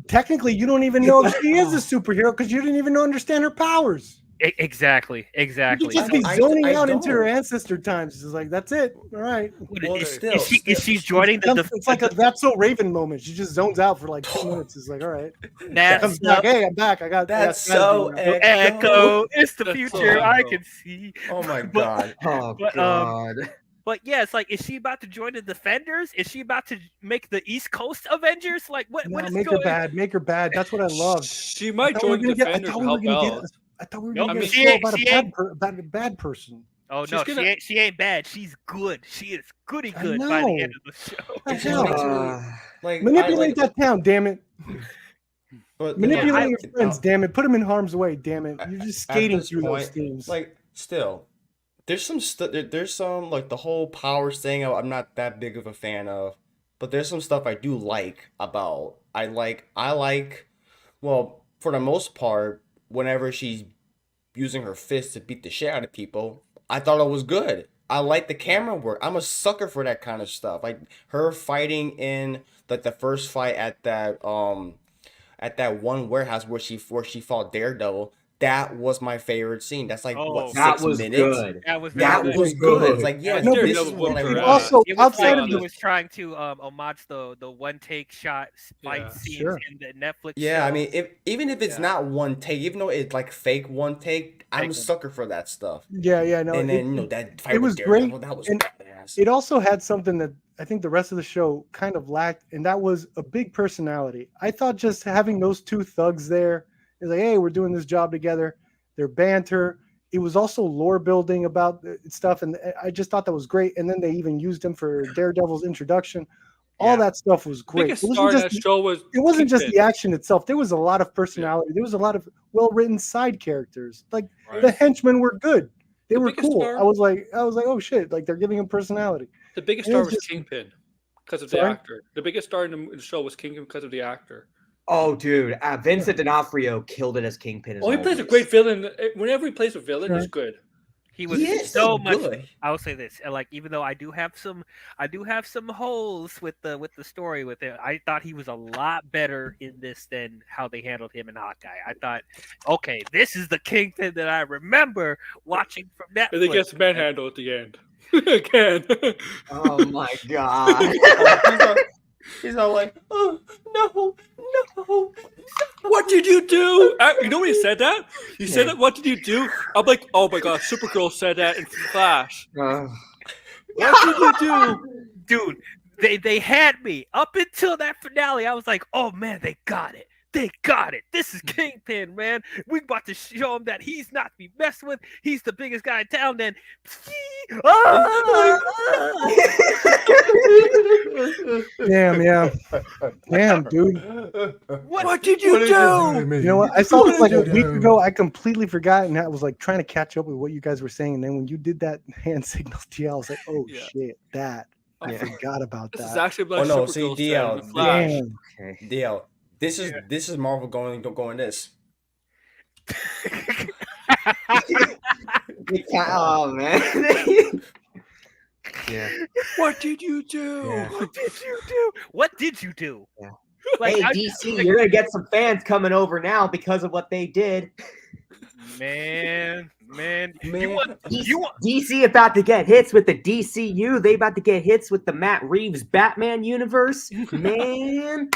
Technically, you don't even know if she is a superhero because you didn't even understand her powers. Exactly. You just be I zoning out into her don't. ancestor times. It's like that's it. All right. Well, Is still, she joining the? It's like a That's So Raven moment. She just zones out for like 2 minutes. It's like, all right. That's Comes back. Hey, I'm back. I got That's strategy so now. Echo. It's the That's future. so I Echo. can see. Oh my But- god. Oh But, God. But yeah, it's like, is she about to join the Defenders? Is she about to make the East Coast Avengers? Like, what No, is make going? her bad. Make her bad. That's what I love. She might join the Defenders to help out. I thought we were Nope, gonna I get mean, a show about she a bad person. Oh She's no, gonna- she ain't bad. She's good. She is goody I good by the know. end of the show. The It hell? just makes me like Manipulate that town, damn it. But Manipulate Yeah, your friends, damn it. Put them in harm's way, damn it. You're just At skating this through those point, themes. like still, there's some like the whole powers thing. I'm not that big of a fan of, but there's some stuff I do like about. I like. Well, for the most part, whenever she's using her fists to beat the shit out of people, I thought it was good. I like the camera work. I'm a sucker for that kind of stuff. Like her fighting in like the first fight at that one warehouse where she fought Daredevil. That was my favorite scene. That's like Oh, what, That 6 was minutes? good. That was That very was good. good. It's like, yeah, No, but this is it what I was want. also It was outside like of he the was trying to homage the one take shot fight Yeah. scenes Sure. in the Netflix Yeah, show. I mean, even if it's Yeah. not one take, even though it's like fake one take, I'm a Fake one. sucker for that stuff. no, And then that fight it with was Daredevil, great, that was and badass. it also had something that I think the rest of the show kind of lacked, and that was a big personality. I thought just having those two thugs there is like, hey, we're doing this job together. Their banter. It was also lore building about stuff, and I just thought that was great. And then they even used him for Daredevil's introduction. All Yeah. that stuff was great. Biggest star in that show was. It wasn't just Kingpin. the action itself. There was a lot of personality. There was a lot of well-written side characters. Like Right. the henchmen were good. They The were biggest cool. star- I was like, oh shit! Like they're giving him personality. The biggest It star was was just- Kingpin because of the Sorry? actor. The biggest star in the show was Kingpin because of the actor. Oh, dude, Vincent D'Onofrio killed it as Kingpin. As Oh, he plays a always. great villain. Whenever he plays a villain, he's Sure. good. He was Yes, so he's much. good. I will say this, like, even though I do have some holes with the story with it. I thought he was a lot better in this than how they handled him in Hawkeye. I thought, okay, this is the Kingpin that I remember watching from Netflix. And then gets manhandled at the end. Again. Oh my god. He's all like, oh, no. What did you do? You know when he said that? He said that, what did you do? I'm like, oh my god, Supergirl said that in Flash. Uh, What did you do? Dude, they had me up until that finale. I was like, oh man, they got it. They got it. This is Kingpin, man. We about to show him that he's not to be messed with. He's the biggest guy in town. Then, Damn, yeah, damn, dude. What did you do? You know what? I saw this like a What did week you do? ago. I completely forgot, and I was like trying to catch up with what you guys were saying. And then when you did that hand signal, DL, I was like, oh Yeah. shit, that I Yeah. forgot about This is that. actually what Oh, no, Supergirl see, said DL, in the Flash. Damn. okay. DL, this is Marvel going this. Oh man. Yeah. What did you do? Yeah. what did you do? What did you do? Yeah. Like, Hey I- DC, you're gonna get some fans coming over now because of what they did. man. Man. You want DC about to get hits with the DCU. They about to get hits with the Matt Reeves Batman universe. Man,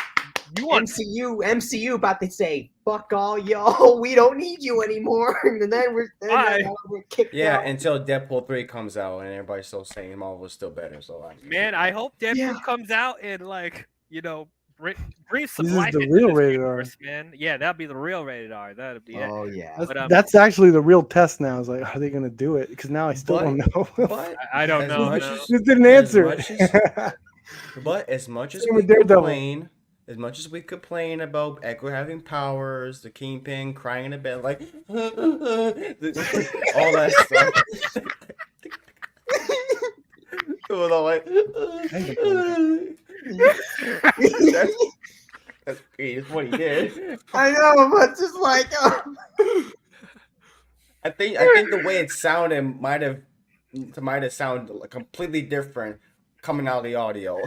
you want MCU about to say, "Fuck all y'all, we don't need you anymore." And then we're kicked Yeah, out. until Deadpool 3 comes out and everybody's still saying Marvel is still better. So man. I hope Deadpool Yeah. comes out and bring some This is life the into real this rated R. universe, man. Yeah, that'd be the real rated R. That'd be it. Oh yeah. But, That's actually the real test now. Is like, are they going to do it? Because now I still don't know. But I don't as know. much no. as- Just didn't as answer much it. But as much as Same we with Daredevil. complain, about Echo having powers, the Kingpin crying in a bed, like all that stuff. Going all like, that's great. It's what he did. I know, but just like think the way it sounded might have sounded like completely different coming out of the audio.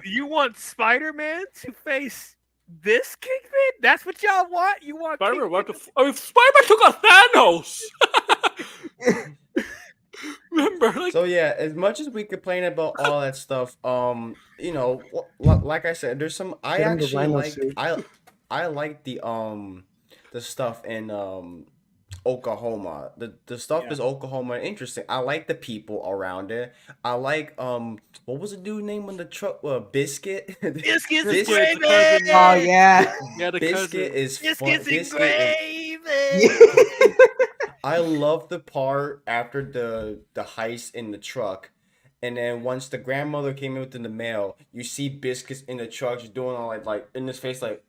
You want Spider-Man to face this Kingpin? That's what y'all want? You want Spider-Man, Kingpin? I mean, Spider-Man took out Thanos. Remember, like, So yeah, as much as we complain about all that stuff, like I said, there's some I Get him the actually rhino like suit. I like the stuff in Oklahoma. The stuff is Oklahoma interesting. I like the people around it. I like what was the dude name on the truck? Biscuit. Biscuits and Biscuit- gravy. Oh yeah. yeah, the Biscuit cousin. is fun. Biscuits and Biscuit is, gravy. I love the part after the heist in the truck, and then once the grandmother came in with the mail, you see Biscuits in the truck just doing all like in his face like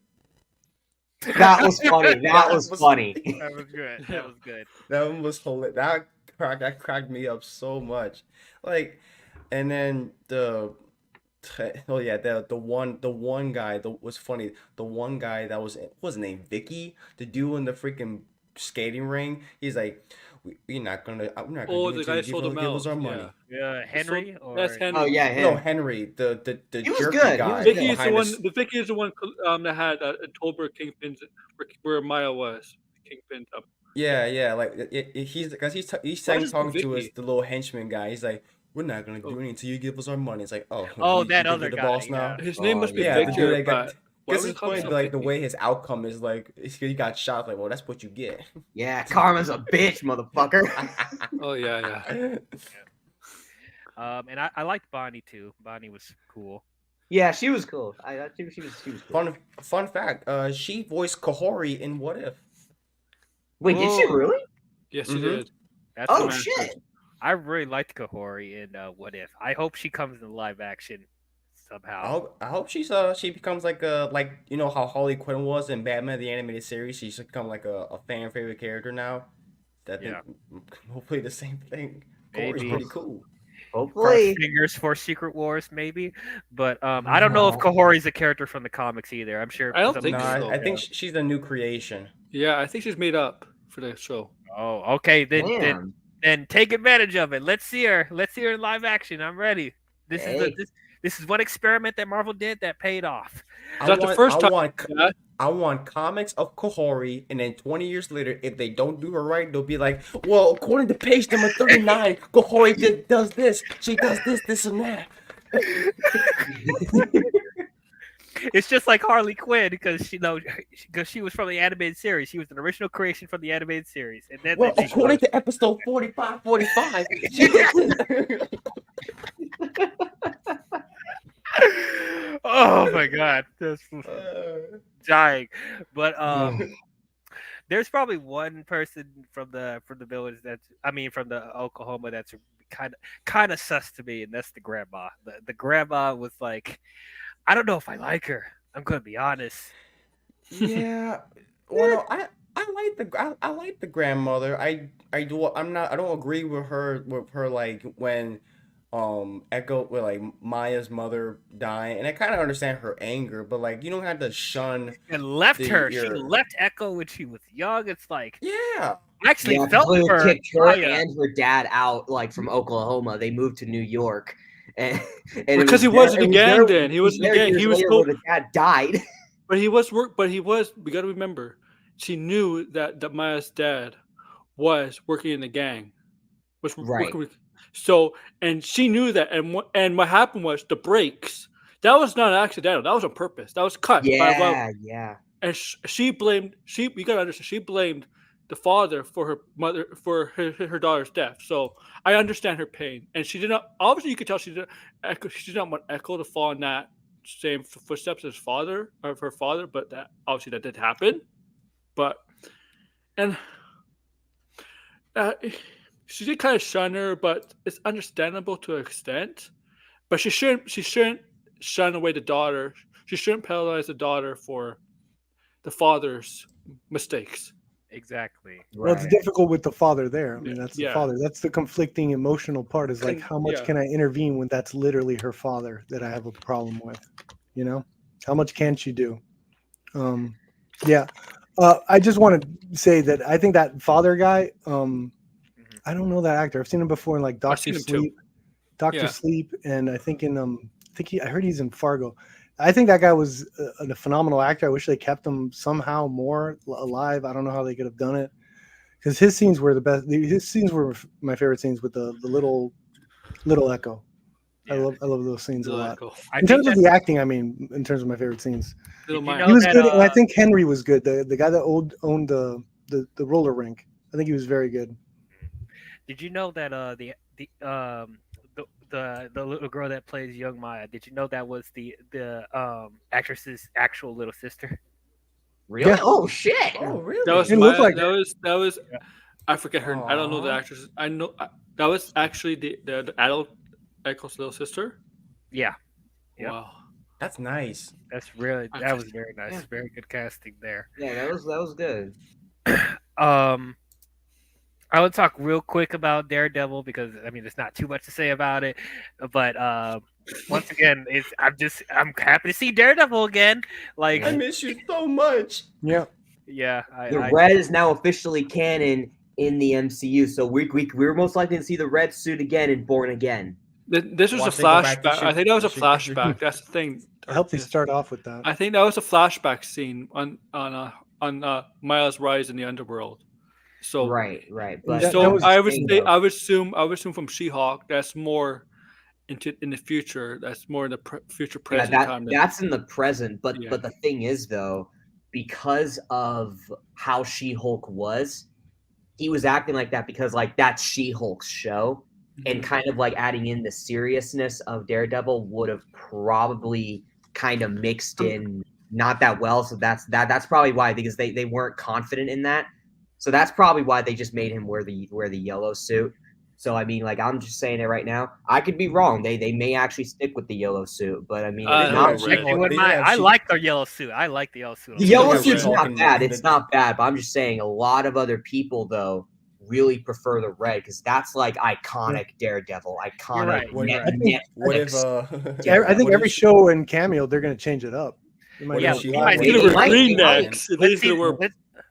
That was funny. That was funny. That was good. That was good. that one was hilarious. That cracked me up so much, like, and then the one guy that was funny. The one guy that was what was his name, Vicky, the dude in the freaking skating ring. He's like, we're not gonna Oh, do the it guy until you sold him give out. us our money. Yeah, Henry. Or... That's Henry. Oh yeah, No, him. Henry, the He was jerky good. He guy. was Vicky is the behind one. us. The Vicky is the one that had told where Kingpin's where Maya was. Kingpin's up. Yeah, like he's because he's is talking to us, Vicky? the little henchman guy. He's like, we're not gonna do anything until you give us our money. It's like, oh, that you think other you're the guy, boss now. His name Oh, must be Yeah, the Victor, dude that got. but why Guess would it's it call funny, himself like the Vicky? way his outcome is like he got shot. Like, well, that's what you get. Yeah, Karma's a bitch, motherfucker. Oh yeah. And I liked Bonnie too. Bonnie was cool. Yeah, she was cool. She was cool. Fun fact. She voiced Kahori in What If. Wait, did she Whoa. really? Yes, Mhm. he did. That's Oh what I- shit! I really liked Kahori in What If. I hope she comes in live action somehow. I hope she becomes like you know how Harley Quinn was in Batman the Animated Series. She's become like a fan favorite character now. That Yeah. hopefully the same thing. Kahori's Maybe. pretty cool. Cross Hopefully. fingers for Secret Wars, maybe. But I don't know if No. Kahori's a character from the comics either. I'm sure. I don't some- think No, so. I think she's a new creation. Yeah, I think she's made up for the show. Oh, okay. Then take advantage of it. Let's see her. Let's see her in live action. I'm ready. This is Hey. this is one experiment that Marvel did that paid off. That's the first time. Yeah. I want comics of Kahori, and then 20 years later, if they don't do her right, they'll be like, well, according to page number 39, Kahori does this, she does this, and that. It's just like Harley Quinn because she was from the animated series. She was an original creation from the animated series, and then Well, they according to episode 45, she did oh my god, that's dying. But there's probably one person from the village from the Oklahoma that's kind of sus to me, and that's the grandma. The grandma was like, I don't know if I like her. I'm gonna be honest. Yeah. Well, no, I like the grandmother. I don't agree with her like when Echo with like Maya's mother dying, and I kind of understand her anger, but like you don't have to shun. And left The- her. She your- left Echo when she was young. It's like Yeah. I actually Yeah, felt Blue for kicked her Maya. and her dad out like from Oklahoma. They moved to New York, and it Because he there- wasn't it a was gang there- then. He wasn't a there gang. years He was later supposed- where the dad died. But he was we got to remember, she knew that Maya's dad was working in the gang. Was Right. working with, so, and she knew that, and what happened was the breaks. That was not accidental. That was on purpose. That was cut. Yeah. And she blamed. You gotta understand. She blamed the father for her mother for her daughter's death. So I understand her pain, and she did not. Obviously, you could tell she did not want Echo to fall in that same footsteps as father of her father. But that obviously that did happen. But she did kind of shun her, but it's understandable to an extent. But she shouldn't shun away the daughter. She shouldn't penalize the daughter for the father's mistakes. Exactly. Well, it's difficult with the father there. I mean, that's the Yeah. father. That's the conflicting emotional part. Is like, how much Yeah. can I intervene when that's literally her father that I have a problem with? You know, how much can she do? Yeah. I just want to say that I think that father guy, I don't know that actor. I've seen him before in like Doctor seen him too. Sleep, Doctor Yeah. Sleep, and I think I heard he's in Fargo. I think that guy was a phenomenal actor. I wish they kept him somehow more alive. I don't know how they could have done it because his scenes were the best. His scenes were my favorite scenes with the little Echo. I Yeah. love those scenes a Little lot. Echo. I In think terms of that- the acting, I mean, in terms of my favorite scenes, Little Did you Mike. know he was that, good, and I think Henry was good. The guy that owned the roller rink. I think he was very good. Did you know that the little girl that plays young Maya? Did you know that was the actress's actual little sister? Really? Yeah. Oh shit! Oh, really? That was It looked Maya, like that was. Yeah. I forget her. I don't know the Aw. actress. I know that was actually the adult Echo's little sister. Yeah, Yep. Wow. That's nice. that was very nice. Yeah. Very good casting there. Yeah, that was good. I would talk real quick about Daredevil because I mean there's not too much to say about it, but once again, I'm happy to see Daredevil again. Like, I miss you so much. yeah. yeah, The red is now officially canon in the MCU, so we're most likely to see the red suit again in Born Again. This was Once a they go back to flashback. I think that was a shoot- flashback. That's the thing. I hope they start off with that. I think that was a flashback scene on Miles' rise in the underworld. So Right. But That so was I the would thing, say though. I would assume from She-Hulk that's more in the future. That's more in the future Yeah, present time. that's in the present. But Yeah. but the thing is though, because of how She-Hulk was, he was acting like that because like that's She-Hulk's show. And Mhm. kind of like adding in the seriousness of Daredevil would have probably kind of mixed in not that well. So that's probably why, because they weren't confident in that. So that's probably why they just made him wear the yellow suit. So I mean, like I'm just saying it right now. I could be wrong. They may actually stick with the yellow suit, but I mean, I it's don't not. know, Red. Actually, wouldn't They mind. have I She- like the yellow suit. I like the yellow suit. The yellow Yeah, suit's Red. not bad. The- It's not bad, but I'm just saying a lot of other people though really prefer the red because that's like iconic Daredevil, iconic. right, you're right. What if I think what every if- show and cameo they're going to change it up. They might What Yeah, go if she black. had- He's gonna They wear might- green they might. next. And then he's gonna wear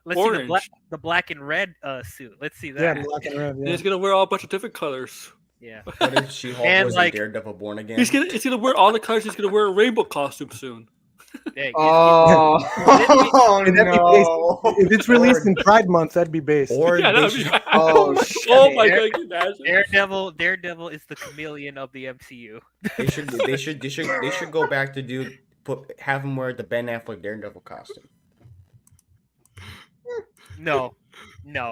let's see orange. the black and red suit. Let's see Yeah, that. black and red. and Yeah. he's gonna wear all a bunch of different colors. Yeah. What if She-Hulk And, was like- a Daredevil Born Again? He's gonna wear all the colors. He's gonna wear a rainbow costume soon. Hey, Oh, That'd be no! If it's released in Pride Month, that'd be based. Or Yeah, they that'd be. should- Oh, Oh my shit. god! Can you imagine? Daredevil is the chameleon of the MCU. they should go back to have him wear the Ben Affleck Daredevil costume. No,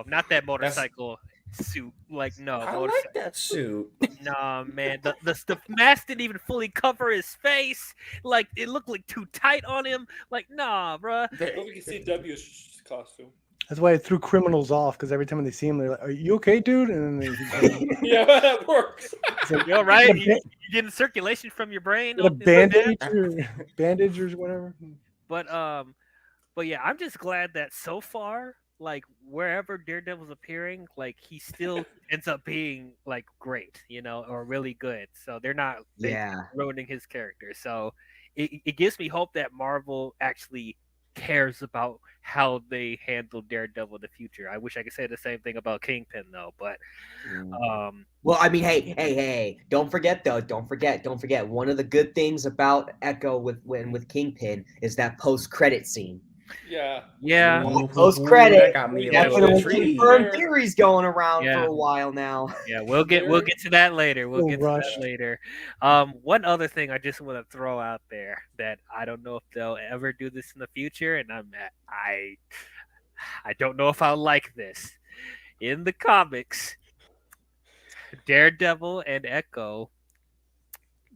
not that motorcycle suit. Like no, I motorcycle. like that suit. Nah, man, the mask didn't even fully cover his face. Like it looked like too tight on him. Like nah, bruh. Well, we can see W's costume. That's why I threw criminals off because every time they see him, they're like, "Are you okay, dude?" And then they Yeah, that works. You all right? Get a You getting circulation from your brain? get a off this like that? bandage or whatever. But yeah, I'm just glad that so far, like wherever Daredevil's appearing, like he still ends up being like great, or really good. So they're not Yeah. ruining his character. So it gives me hope that Marvel actually cares about how they handle Daredevil in the future. I wish I could say the same thing about Kingpin though, but Well, I mean, hey! Don't forget though. Don't forget. One of the good things about Echo with Kingpin is that post-credit scene. Yeah. yeah, Post-credit. That got me Yeah, a That's little been intrigued. confirmed theories going around Yeah. for a while now. yeah, we'll get to that later. We'll get to Rush. that later. One other thing I just want to throw out there that I don't know if they'll ever do this in the future, and I don't know if I'll like this. In the comics, Daredevil and Echo,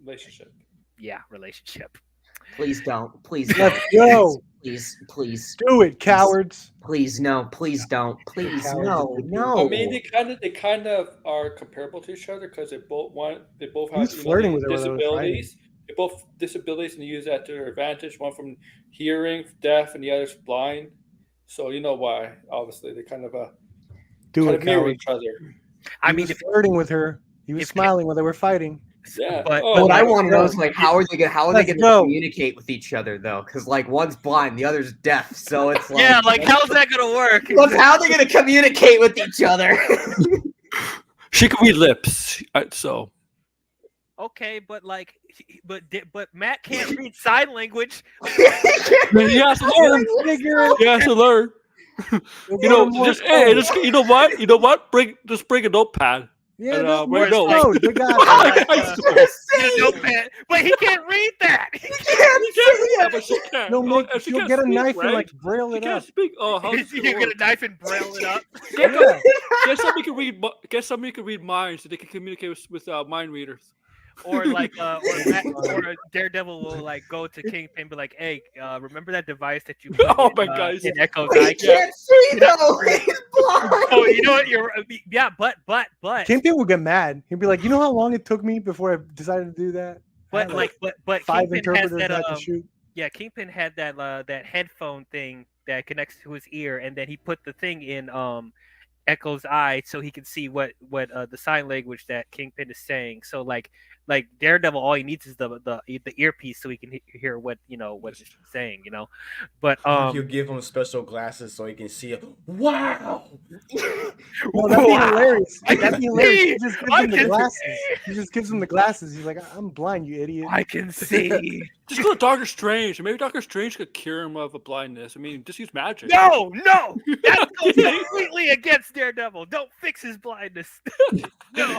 Relationship. relationship. Please don't. Please Let's don't. go. Please. Do it, cowards. Please no. Please don't. Please no. I mean, they kind of are comparable to each other because they both have Who's flirting with her while they were disabilities. They both disabilities and use that to their advantage. One from hearing, deaf, and the other's blind. So you know why? Obviously, they kind of Do it, mirror cowards. each other. I He mean, was flirting with her. He was if- smiling while they were fighting. Yeah. But- Oh, What I my want to know God. is like how are they gonna Let's go. communicate with each other though? Because like one's blind, the other's deaf, so it's like yeah, like how's that gonna work? how are they gonna communicate with each other? She can read lips, so Okay, but but Matt can't read sign language. he has to learn. He has to learn. You know what? Bring a notepad. Yeah, And, no, wait, Morse no. code. They got it. Get a notepad, but he can't read that. He can't Yeah, but she can't. No, Nick, she she'll can't get a speak, knife right? and like braille She it can't up. speak. Oh, how's this You gonna get work? a knife and braille it up. Yeah. Get somebody can read. Get somebody can read minds so they can communicate with mind readers. Or or Daredevil will like go to Kingpin and be like, "Hey, remember that device that you put Oh in, my God, in yeah. Echo's He eye?" can't see though. He's blind. Oh, you know what? Yeah, but Kingpin will get mad. He'll be like, you know how long it took me before I decided to do that? I had, but 5 Kingpin has interpreters I had that to shoot. yeah, Kingpin had that headphone thing that connects to his ear, and then he put the thing in Echo's eye so he can see what the sign language that Kingpin is saying. So like Daredevil, all he needs is the earpiece so he can hear what what he's saying. But He'll give him special glasses so he can see it. Wow. No, that'd be Wow. hilarious. I That'd can be hilarious. see. He just gives I him the can glasses. see. He just gives him the glasses. He's like, I'm blind, you idiot. I can see. Just go to Doctor Strange. Maybe Doctor Strange could cure him of a blindness. I mean, just use magic. No, that goes completely against Daredevil. Don't fix his blindness. No.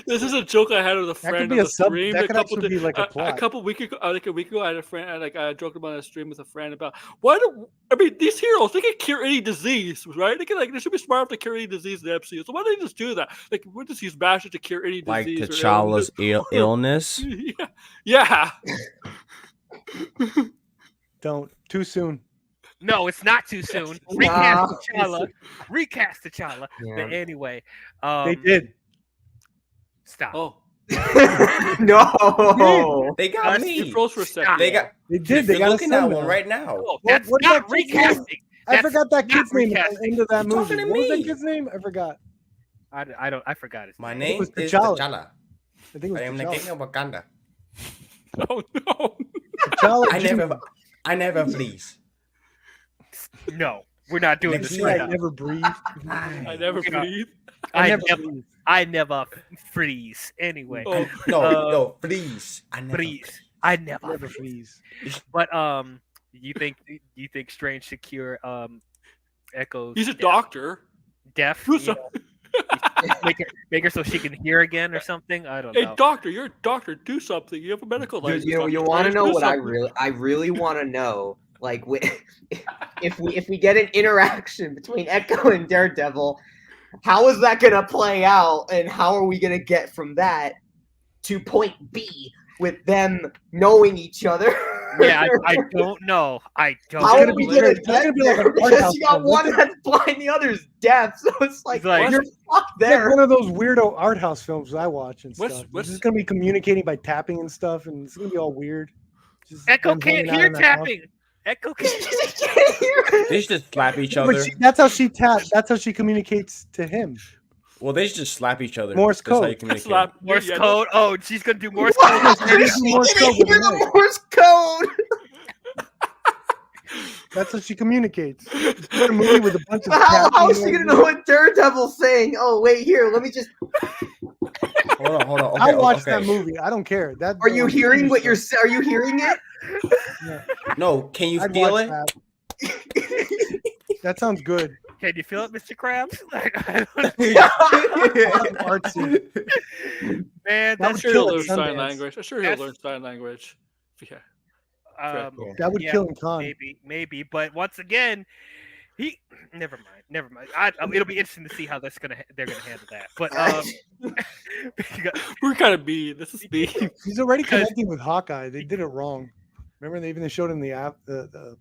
This is a joke I had with a That friend could be on a the sub. stream. That a could couple actually be like a a plot. couple week ago, like a week ago, I had a friend. I joked about a stream with a friend about these heroes, they can cure any disease, right? They should be smart enough to cure any disease in the MCU. So why don't they just do that? Like, we just use magic to cure any Like disease. or T'Challa's illness. Yeah. Don't. Too soon. No, it's not too soon. Nah. Recast T'Challa. Yeah. But anyway, They did. stop. Oh, No. They got you me. froze for a second. They got. They did. They You're got a looking at son one now. right now. No, that's what's not that kid's name? recasting. I forgot that not kid's name at recasting. the end of that You're talking movie. to What was that me. kid's name? I forgot. I forgot his My name. name was is T'Challa. T'Challa. I think it was I am the T'Challa. king of Wakanda. Oh no. T'Challa I Jr. never freeze. No, we're not doing this Next right I now. never breathe. I never breathe. I never freeze. Anyway, Oh, No, freeze. I never freeze. I never Never freeze. freeze. But you think Strange should cure Echo's he's a doctor. deaf? Do you some- know, make her so she can hear again or something. I don't Hey, know. doctor, you're a doctor. Do something. You have a medical license. You Dr. want to Strange. know Do what something. I really want to know? Like, if we get an interaction between Echo and Daredevil, how is that gonna play out, and how are we gonna get from that to point B with them knowing each other? Yeah, I don't know. I don't. How gonna are we be gonna weird. It's get gonna be like there? an art Because house you got film. one that's blind, the other's deaf, so it's like, It's like- you're fucked It's like there. one of those weirdo art house films I watch and What's- stuff. what's- It's just gonna be communicating by tapping and stuff, and it's gonna be all weird. Just Echo them can't hanging out hear in the house. tapping. Echo can't. They should just slap each But other. that's how she taps. That's how she communicates to him. Well, they should just slap each other. Morse That's how code. you communicate. Slap. Morse Yeah, code. Oh, she's gonna do Morse What? code. Maybe do She Morse didn't code hear with the the Morse code. That's how she communicates. It's a movie with a bunch of How tapping is she and- gonna know what Daredevil's saying? Oh, wait, here, let me just. Hold on. Okay, I'll watch okay. that movie. I don't care. That Are you hearing what you're? Are you hearing it? No, can you I'd feel watch it? That. That sounds good. Can you feel it, Mr. Krabs? Like, I don't Artsy. man, That that's I'm would sure kill he'll at learn sign Sundance. language. I'm sure he'll learn sign language. Yeah. That would yeah, kill in con. maybe. But once again, never mind. It'll be interesting to see how they're gonna handle that. But We're kind of mean. This is mean. He's already connecting with Hawkeye. They did it wrong. Remember, they showed him the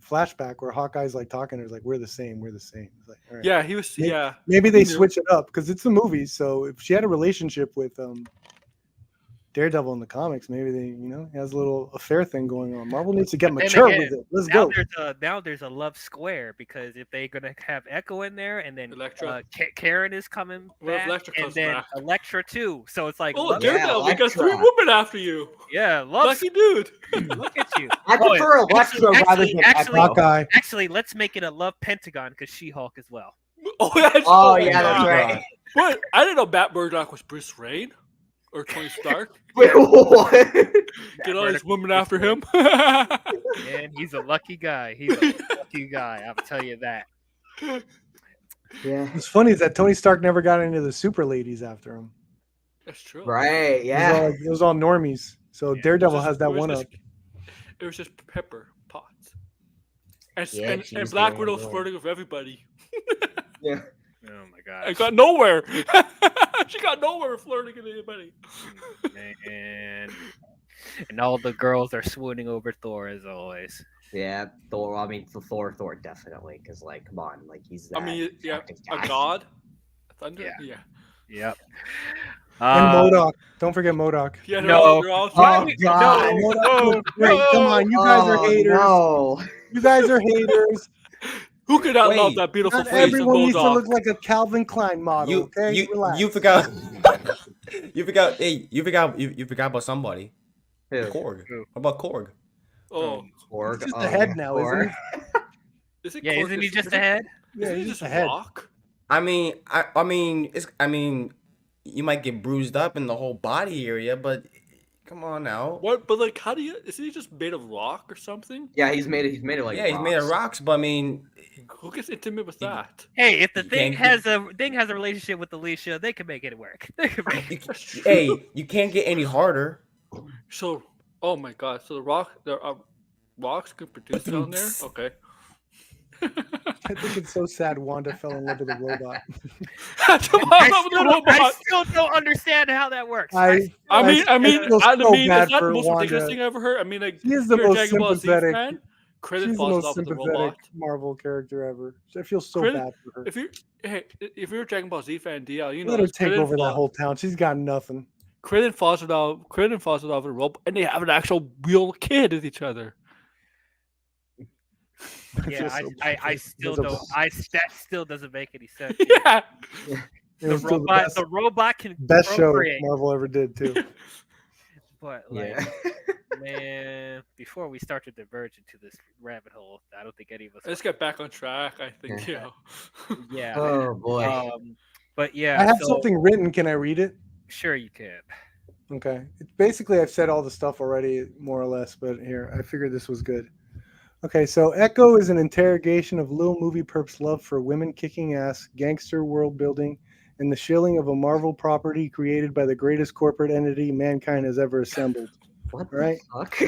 flashback where Hawkeye's like talking. It's like, we're the same. It's like, all right. Yeah, he was. Yeah. Maybe they Yeah. switch it up because it's a movie. So if she had a relationship with Daredevil in the comics, maybe he has a little affair thing going on. Marvel needs to get But then mature again, with it. Let's now go. there's a love square because if they're gonna have Echo in there and then Elektra. Karen is coming What if back Elektra and comes then back? Elektra too. So it's like, Oh, love, Daredevil, we got Elektra. 3 women after you. yeah, love. Lucky dude. Look at you. I prefer Elektra rather than actually- Echo. Hawkeye. Actually, let's make it a love pentagon because She-Hulk as well. Oh yeah. Oh yeah, God. that's right. What? I didn't know Matt Murdock was Bruce Wayne or Tony Stark. Wait, what? Get all these women after him. Man, he's a lucky guy. He's a lucky guy. I'll tell you that. Yeah. What's funny is that Tony Stark never got any of the super ladies after him. That's true. Right. It Yeah. was all normies. So Yeah. Daredevil has that one up. It was just Pepper Potts. And, Yeah, and, she and was Black the Widow only one. flirting with everybody. Yeah. Oh my I god. got nowhere. She got nowhere flirting with anybody. And all the girls are swooning over Thor as always. Yeah. Thor. I mean, Thor definitely. Because like, come on, like he's that. I mean, yeah, attractive a guy. god. Thunder. Yeah. Yeah. Yep. And MODOK. Don't forget MODOK. Yeah. No. They're all Oh God. MODOK no, was great. Come on, you guys are Oh, haters. no. You guys are haters. Who could not love Wait, that beautiful Not face of everyone needs to Bulldog? look like a Calvin Klein model. Okay, relax. you forgot. you forgot. Hey, you forgot about somebody. Who? Korg. Who? What about Korg? Oh, Korg. He's just Oh, a head yeah, now, Korg. isn't is it? Yeah, Korg? isn't he just ahead? Yeah, Isn't he he's just just a head. rock? I mean, you might get bruised up in the whole body area, but come on now. What? But like, how do you? Is he just made of rock or something? Yeah, he's made it like Yeah, he's made of rocks. rocks, but I mean, Who gets intimate with that? Hey, if the You thing can't has a relationship with Alicia, they can make it work. They can make it. That's true. hey, you can't get any harder. So, oh my god! So there are rocks can produce down there. Okay. I think it's so sad Wanda fell in love with a robot. I I still don't understand how that works. I mean, feel so bad it's not for the most ridiculous Wanda. thing I ever heard. I mean, like, She is the if you're a most Dragon Ball Z sympathetic- fan, Krillin She's the falls in most love with the sympathetic robot. Marvel character ever. I feel so Krillin- bad for her. If you're a Dragon Ball Z fan, DL, you know, Let her this, take Krillin over that fall- whole town. She's got nothing. Krillin falls in love with a robot, and they have an actual real kid with each other. Yeah, feel so I bad. still Feels so don't. That still doesn't make any sense. Yeah. It The was still robot can best show procreate, Marvel ever did too. but like, Yeah. man, before we start to diverge into this rabbit hole, I don't think any of us. Let's get back on track. I think, Yeah. Yeah. Oh boy. But yeah, I have so, something written. Can I read it? Sure, you can. Okay. Basically, I've said all the stuff already, more or less, but here, I figured this was good. Okay, so Echo is an interrogation of Lil Movie Perp's love for women kicking ass, gangster world building, and the shilling of a Marvel property created by the greatest corporate entity mankind has ever assembled. What right. the fuck?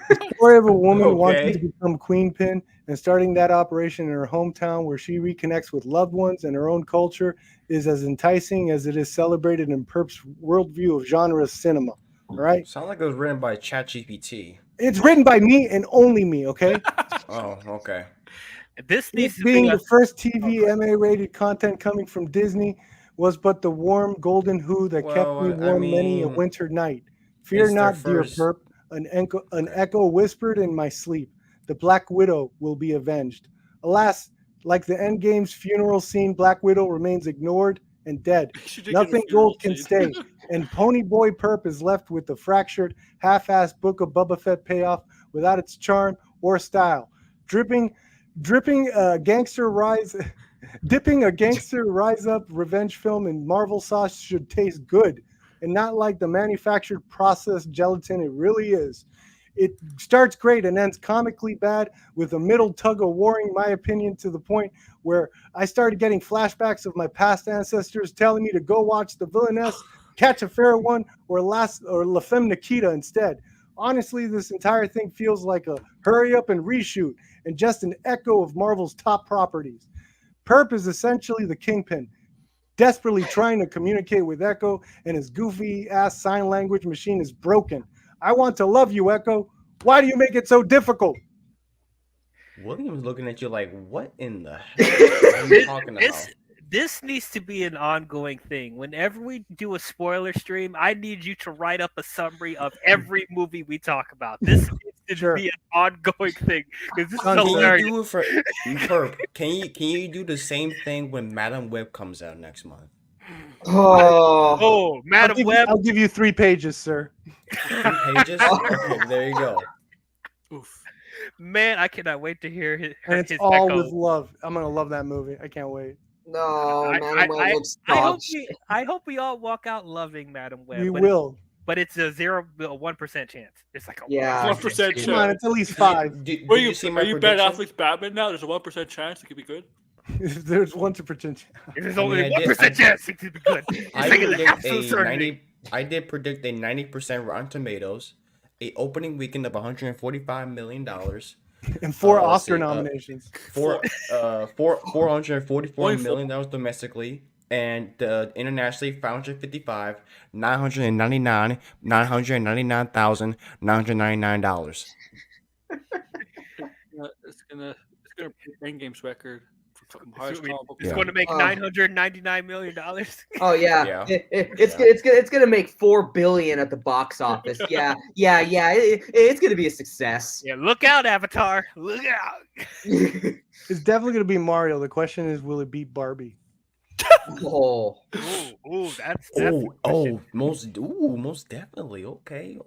The story of a woman wanting Okay. to become Queenpin and starting that operation in her hometown where she reconnects with loved ones and her own culture is as enticing as it is celebrated in Perp's worldview of genre cinema. All right. Sounds like it was written by ChatGPT. It's written by me and only me, okay? Oh, okay. This It needs to being be a, the first TV MA-rated content coming from Disney was but the warm golden who that kept me Well, I warm many a mean, winter night. Fear it's their not, dear first- Perp. An echo whispered in my sleep. The Black Widow will be avenged. Alas, like the Endgame's funeral scene, Black Widow remains ignored and dead. She did get a Nothing funeral gold can scene. stay. And Pony Boy Perp is left with the fractured, half-assed Book of Boba Fett payoff without its charm or style. Dipping a gangster rise up revenge film in Marvel sauce should taste good and not like the manufactured processed gelatin it really is. It starts great and ends comically bad with a middle tug of warring, my opinion, to the point where I started getting flashbacks of my past ancestors telling me to go watch The Villainess, Catch a Fair One, or La Femme Nikita instead. Honestly, this entire thing feels like a hurry up and reshoot and just an echo of Marvel's top properties. Perp is essentially the Kingpin, desperately trying to communicate with Echo, and his goofy-ass sign language machine is broken. I want to love you, Echo. Why do you make it so difficult? William's looking at you like, what in the hell are you talking about? This needs to be an ongoing thing. Whenever we do a spoiler stream, I need you to write up a summary of every movie we talk about. This needs to Sure. be an ongoing thing because this is Can you Can hilarious. you do it for Perp? Can you do the same thing when Madam Web comes out next month? Oh. Oh, Madam Web. I'll give you 3 pages, sir. 3 pages? Okay, there you go. Oof. Man, I cannot wait to hear And it's his all echo. with love. I'm going to love that movie. I can't wait. No, Madam Web looks I hope we all walk out loving Madam Web. We but will. But it's a 1% chance. It's like a Yeah. 1% Come on, chance. it's at least 5. Did Are you see my you Ben prediction? Affleck's Batman now? There's a 1% chance it could be good. If there's 1%. There's I only mean, a 1% chance it could be good. It's I like an predict absolute a certainty. I did predict a 90% Rotten Tomatoes, a opening weekend of $145 million, And 4 let's Oscar see, nominations. $444 million domestically, and internationally 555, $999,999. It's gonna break Endgame's record for highest It's comic book. going to make $999 million. Oh yeah, Yeah. it's gonna make $4 billion at the box office. Yeah. It's gonna be a success. Yeah, look out, Avatar. Look out. It's definitely going to be Mario. The question is, will it beat Barbie? Oh, Ooh, that's the question. Most definitely. Okay.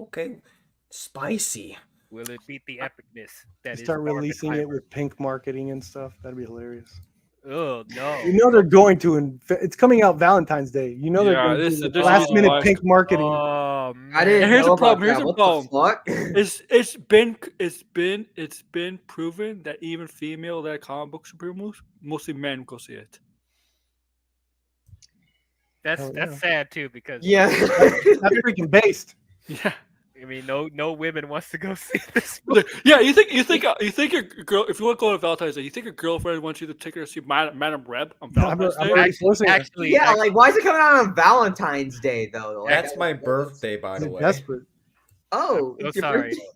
Spicy. Will it beat the epicness that is Start releasing it Barbenheimer? with pink marketing and stuff. That'd be hilarious. Oh no. You know they're going to, and it's coming out Valentine's Day. You know they're Yeah, going to this do is the the last reason minute why. pink marketing. Oh man. I didn't Here's know the problem, about here's that. the What problem. the fuck? It's been proven that even female-led comic book superheroes, mostly men, go see it. That's Hell yeah. sad too because Yeah. That's freaking based. Yeah. I mean no women wants to go see this. Yeah, you think your girl, if you want to go on Valentine's Day, you think your girlfriend wants you to take her to see Madam Web on I'm Valentine's Day? already forcing it. Actually, Yeah, like why is it coming out on Valentine's Day though? Like, That's my birthday, by the They're way. desperate. Oh, I'm it's so your sorry. birthday.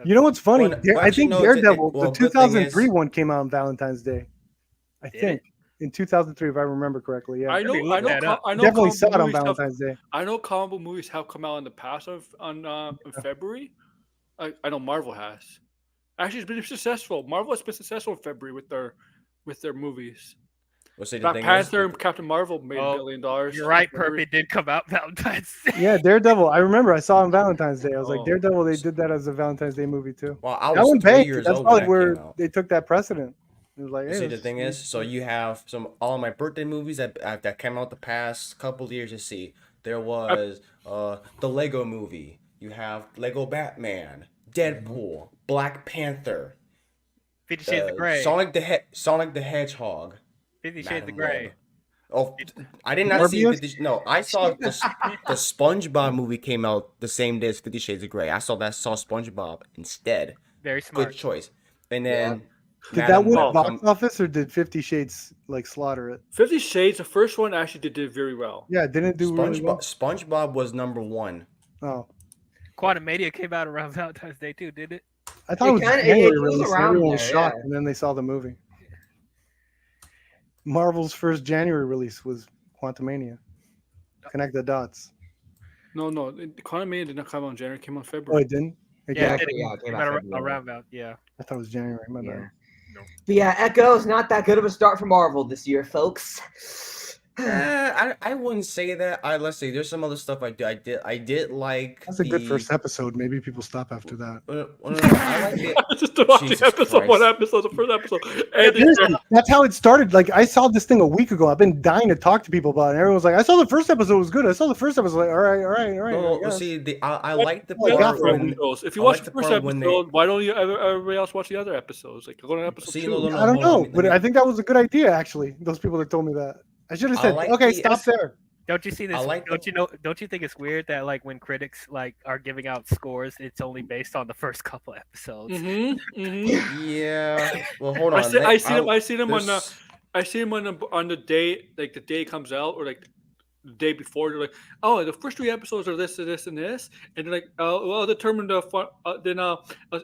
You know what's funny? Well, I actually, think no, it's- Daredevil, well, the good thing 2003 is- one came out on Valentine's Day. I Did think in 2003, if I remember correctly. Yeah, I know, me look that up. I know. definitely comic saw it on movies have- Valentine's Day. I know comic book movies have come out in the past in February. I know Marvel has. Actually, it's been successful. Marvel has been successful in February with their movies. Well, see, the Black thing Panther is, and Captain Marvel made $1 billion. You're right, in February. Perp. It did come out Valentine's Day. Yeah, Daredevil. I remember I saw it on Valentine's Day. I was like, Oh. Daredevil. They did that as a Valentine's Day movie too. well, I That was one 3 banked. years That's old probably when where that came out. they took that precedent. It was like, Well, hey, see, the let's- thing is, so you have all my birthday movies that came out the past couple of years to see. There was the Lego movie. You have Lego Batman, Deadpool, Black Panther, 50 Shades of Grey. Sonic the Hedgehog, 50 Shades Madam of Grey. Web. Oh, I did not see Morbius? 50. No, I saw the SpongeBob movie came out the same day as 50 Shades of Grey. I saw SpongeBob instead. Very smart. Good choice. And then Did that Madam win Web box come- office or did 50 Shades like slaughter it? 50 Shades, the first one actually did very well. Yeah, it didn't do really well. SpongeBob was number one. Oh, Quantum Mania came out around Valentine's Day too, did it? I thought it was kinda- January it was release. and around Everyone was there, shocked, yeah. and then they saw the movie. Marvel's first January release was Quantumania. Connect the dots. No, Quantum Mania did not come out in January. It came out in Oh, February. it didn't. It Yeah, came- it Yeah, it came came out out February. around Val. Yeah. I thought it was January. My Yeah. bad. But yeah, Echo is not that good of a start for Marvel this year, folks. I wouldn't say that. Let's see. There's some other stuff I did like. That's a good first episode. Maybe people stop after that. No, I like it. Just to watch Jesus the episode, one Christ. episode, the first episode. And Seriously, that's how it started. Like I saw this thing a week ago. I've been dying to talk to people about it. And everyone was like, "I saw the first episode was good. I saw the first episode." Like, all right. No, I guess. see, I like the Well, part yeah, when. if you I watch like the the first part when episode, why don't you everybody else watch the other episodes? Like go to episode See, 2. no, I don't hold on, know, let me- but let me- I think that was a good idea. Actually, those people that told me that, I should have I said, like "Okay, the- stop there." Don't you see this? I like don't you know? Don't you think it's weird that like when critics like are giving out scores, it's only based on the first couple episodes? Yeah. Well, hold on. I see them on the there's- I see them on the day, like the day it comes out, or like the day before. They're like, "Oh, the first 3 episodes are this and this and this," and they're like, "Oh, well, determine the then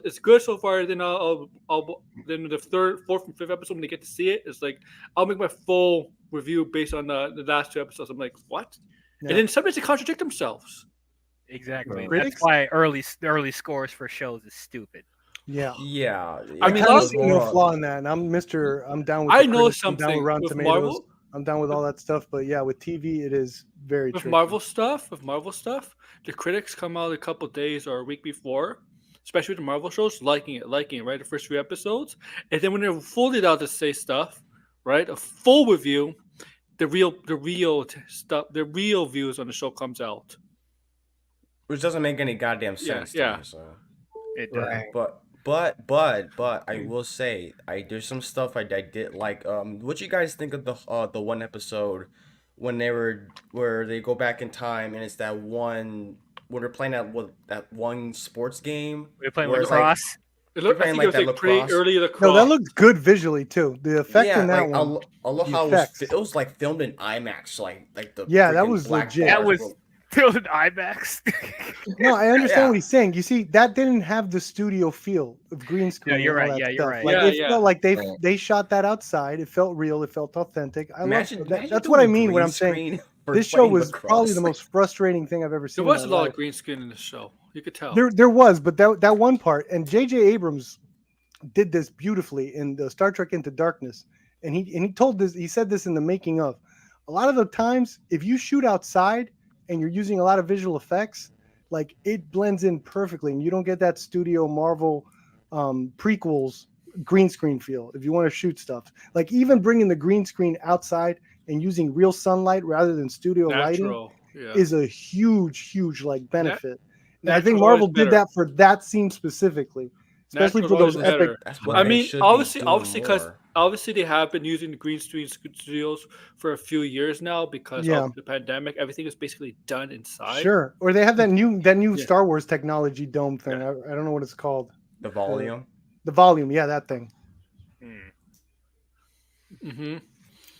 it's good so far. Then then the 3rd, 4th, and 5th episode when they get to see it, it's like I'll make my full review based on the last 2 episodes." I'm like, "What?" Yeah. And then sometimes they contradict themselves. Exactly. Critics? That's why early scores for shows is stupid. Yeah, Yeah. I I mean, kind lot of of see no flaw in that. And I'm down with. I the know critics, I'm down something with Rotten with Tomatoes. Marvel. I'm down with all that stuff, but yeah, with TV, it is very With tricky. Marvel stuff, the critics come out a couple days or a week before, especially with the Marvel shows, liking it, right? The first 3 episodes. And then when they're fully allowed to say stuff, right? A full review, the real stuff, the real views on the show comes out. Which doesn't make any goddamn sense to yeah. me. So, It does. Right. but I will say, there's some stuff I did like. What you guys think of the one episode when where they go back in time and it's that one when they're playing that one sports game We're playing where it's like lacrosse. It looked, I playing think like it was that like pretty lacrosse. early No, lacrosse. that looked good visually too. The effect yeah, in that like one. I love the how effects. it was like filmed in IMAX, like the Yeah, that freaking was black legit. That bars was were- still in IMAX. No, I understand Yeah. what he's saying. You see, that didn't have the studio feel of green screen. you're and all right. that Yeah, you're stuff. right. Like Yeah, it yeah. felt like Right. they shot that outside. It felt real. It felt authentic. I Imagine, love that. imagine That's what I doing mean when green I'm saying screen for this show playing was probably lacrosse. the most frustrating thing I've ever seen. There was in a my lot life. of green screen in the show. You could tell. There was, but that one part, and J.J. Abrams did this beautifully in the Star Trek Into Darkness, and he said this in the making of. A lot of the times, if you shoot outside and you're using a lot of visual effects, like it blends in perfectly, and you don't get that studio Marvel prequels green screen feel. If you want to shoot stuff, like even bringing the green screen outside and using real sunlight rather than studio lighting Natural. Yeah. is a huge like benefit. And I think natural's Marvel always did better. that for that scene specifically, especially Natural's for those always epic. better. That's what I they mean, should obviously, be doing because more. obviously they have been using the green screen studios for a few years now because Yeah. of the pandemic. Everything is basically done inside. Sure, or they have that new Yeah. Star Wars technology dome thing. Yeah. I don't know what it's called. The volume. The volume, yeah, that thing. Mm-hmm.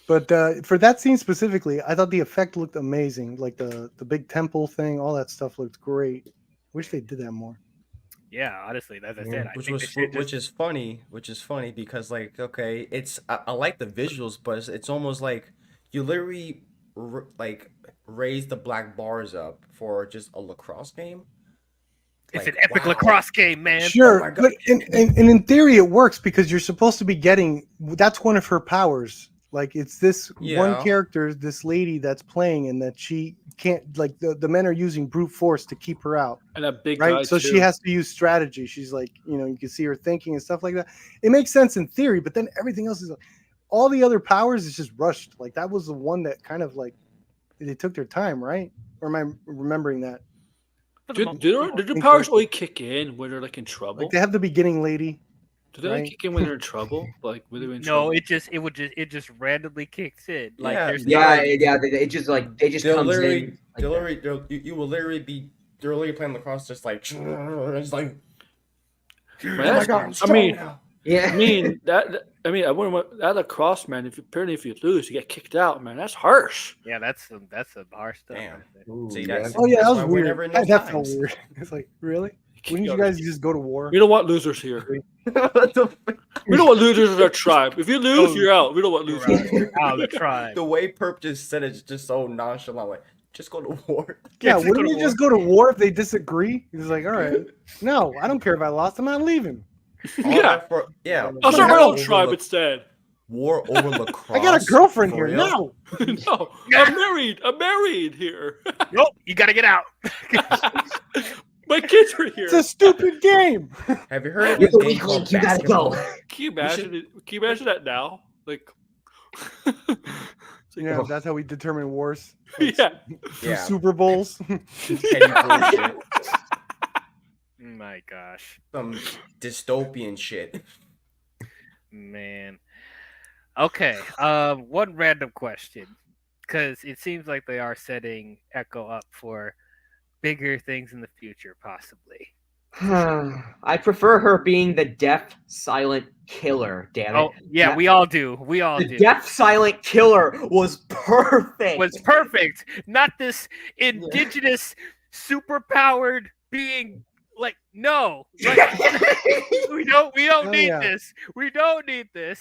But for that scene specifically, I thought the effect looked amazing. Like the big temple thing, all that stuff looked great. Wish they did that more. Yeah, honestly, as I said, I Which think was they should which just- is funny because like okay, I like the visuals, but it's almost like you literally like raise the black bars up for just a lacrosse game. it's Like, an epic wow. lacrosse game, man. Sure, my God. but and in theory it works because you're supposed to be getting that's one of her powers. Like it's this one Yeah. character, this lady that's playing, and that she can't like the men are using brute force to keep her out. And a big Right, guy so too. she has to use strategy. She's like, you can see her thinking and stuff like that. It makes sense in theory, but then everything else is all the other powers is just rushed. Like that was the one that kind of like they took their time, right? Or am I remembering that? For the Did their think powers so. only kick in when they're like in trouble? Like they have the beginning lady. Do they only right? kick in when they're in trouble? Like when they're in No, trouble? it just randomly kicks in. Like Yeah, there's Yeah, no, yeah. It just like they just They'll comes literally, in. Like they'll that. literally, you will literally be, they're literally playing lacrosse, just like, it's like, Man, oh my that's- God, I'm I strong mean, now. Yeah. I mean I wouldn't that lacrosse, man. If you lose, you get kicked out, man. That's harsh. yeah, that's some harsh stuff. Damn. Ooh, See, yeah. that's, Oh yeah, that's that why was we're weird. never in That, those that felt times. weird. It's like really. Wouldn't you Yeah. guys just go to war? We don't want losers here. What the fuck? We don't want losers in our tribe. If you lose, Oh, you're out. We don't want You're losers. out of the tribe. The way Perp just said it's just so nonchalant, like, just go to war. Yeah, just go wouldn't to they just go to war if they disagree? He's like, all right, no, I don't care if I lost. I'm not leaving. All Yeah. that for, yeah. I'll start my war own over tribe lac- instead. War over lacrosse. I got a girlfriend for here. real? No, No, I'm married. I'm married here. Nope, you gotta get out. My kids are here. it's a stupid game. Have you heard of You're this the game weak called link. You gotta go. basketball? Can you imagine it? Can you imagine that now? Like, it's like, Yeah, that's how we determine wars. Like, yeah. through Yeah. Super Bowls. Petty bullshit. My gosh, Some dystopian shit. man. Okay, one random question, because it seems like they are setting Echo up for bigger things in the future, possibly. I prefer her being the deaf silent killer. Damn it! Oh yeah, That- we all do. We all the do. deaf silent killer was perfect. Was perfect. Not this indigenous, superpowered being. Like no, like, we don't Oh, need yeah. this. We don't need this.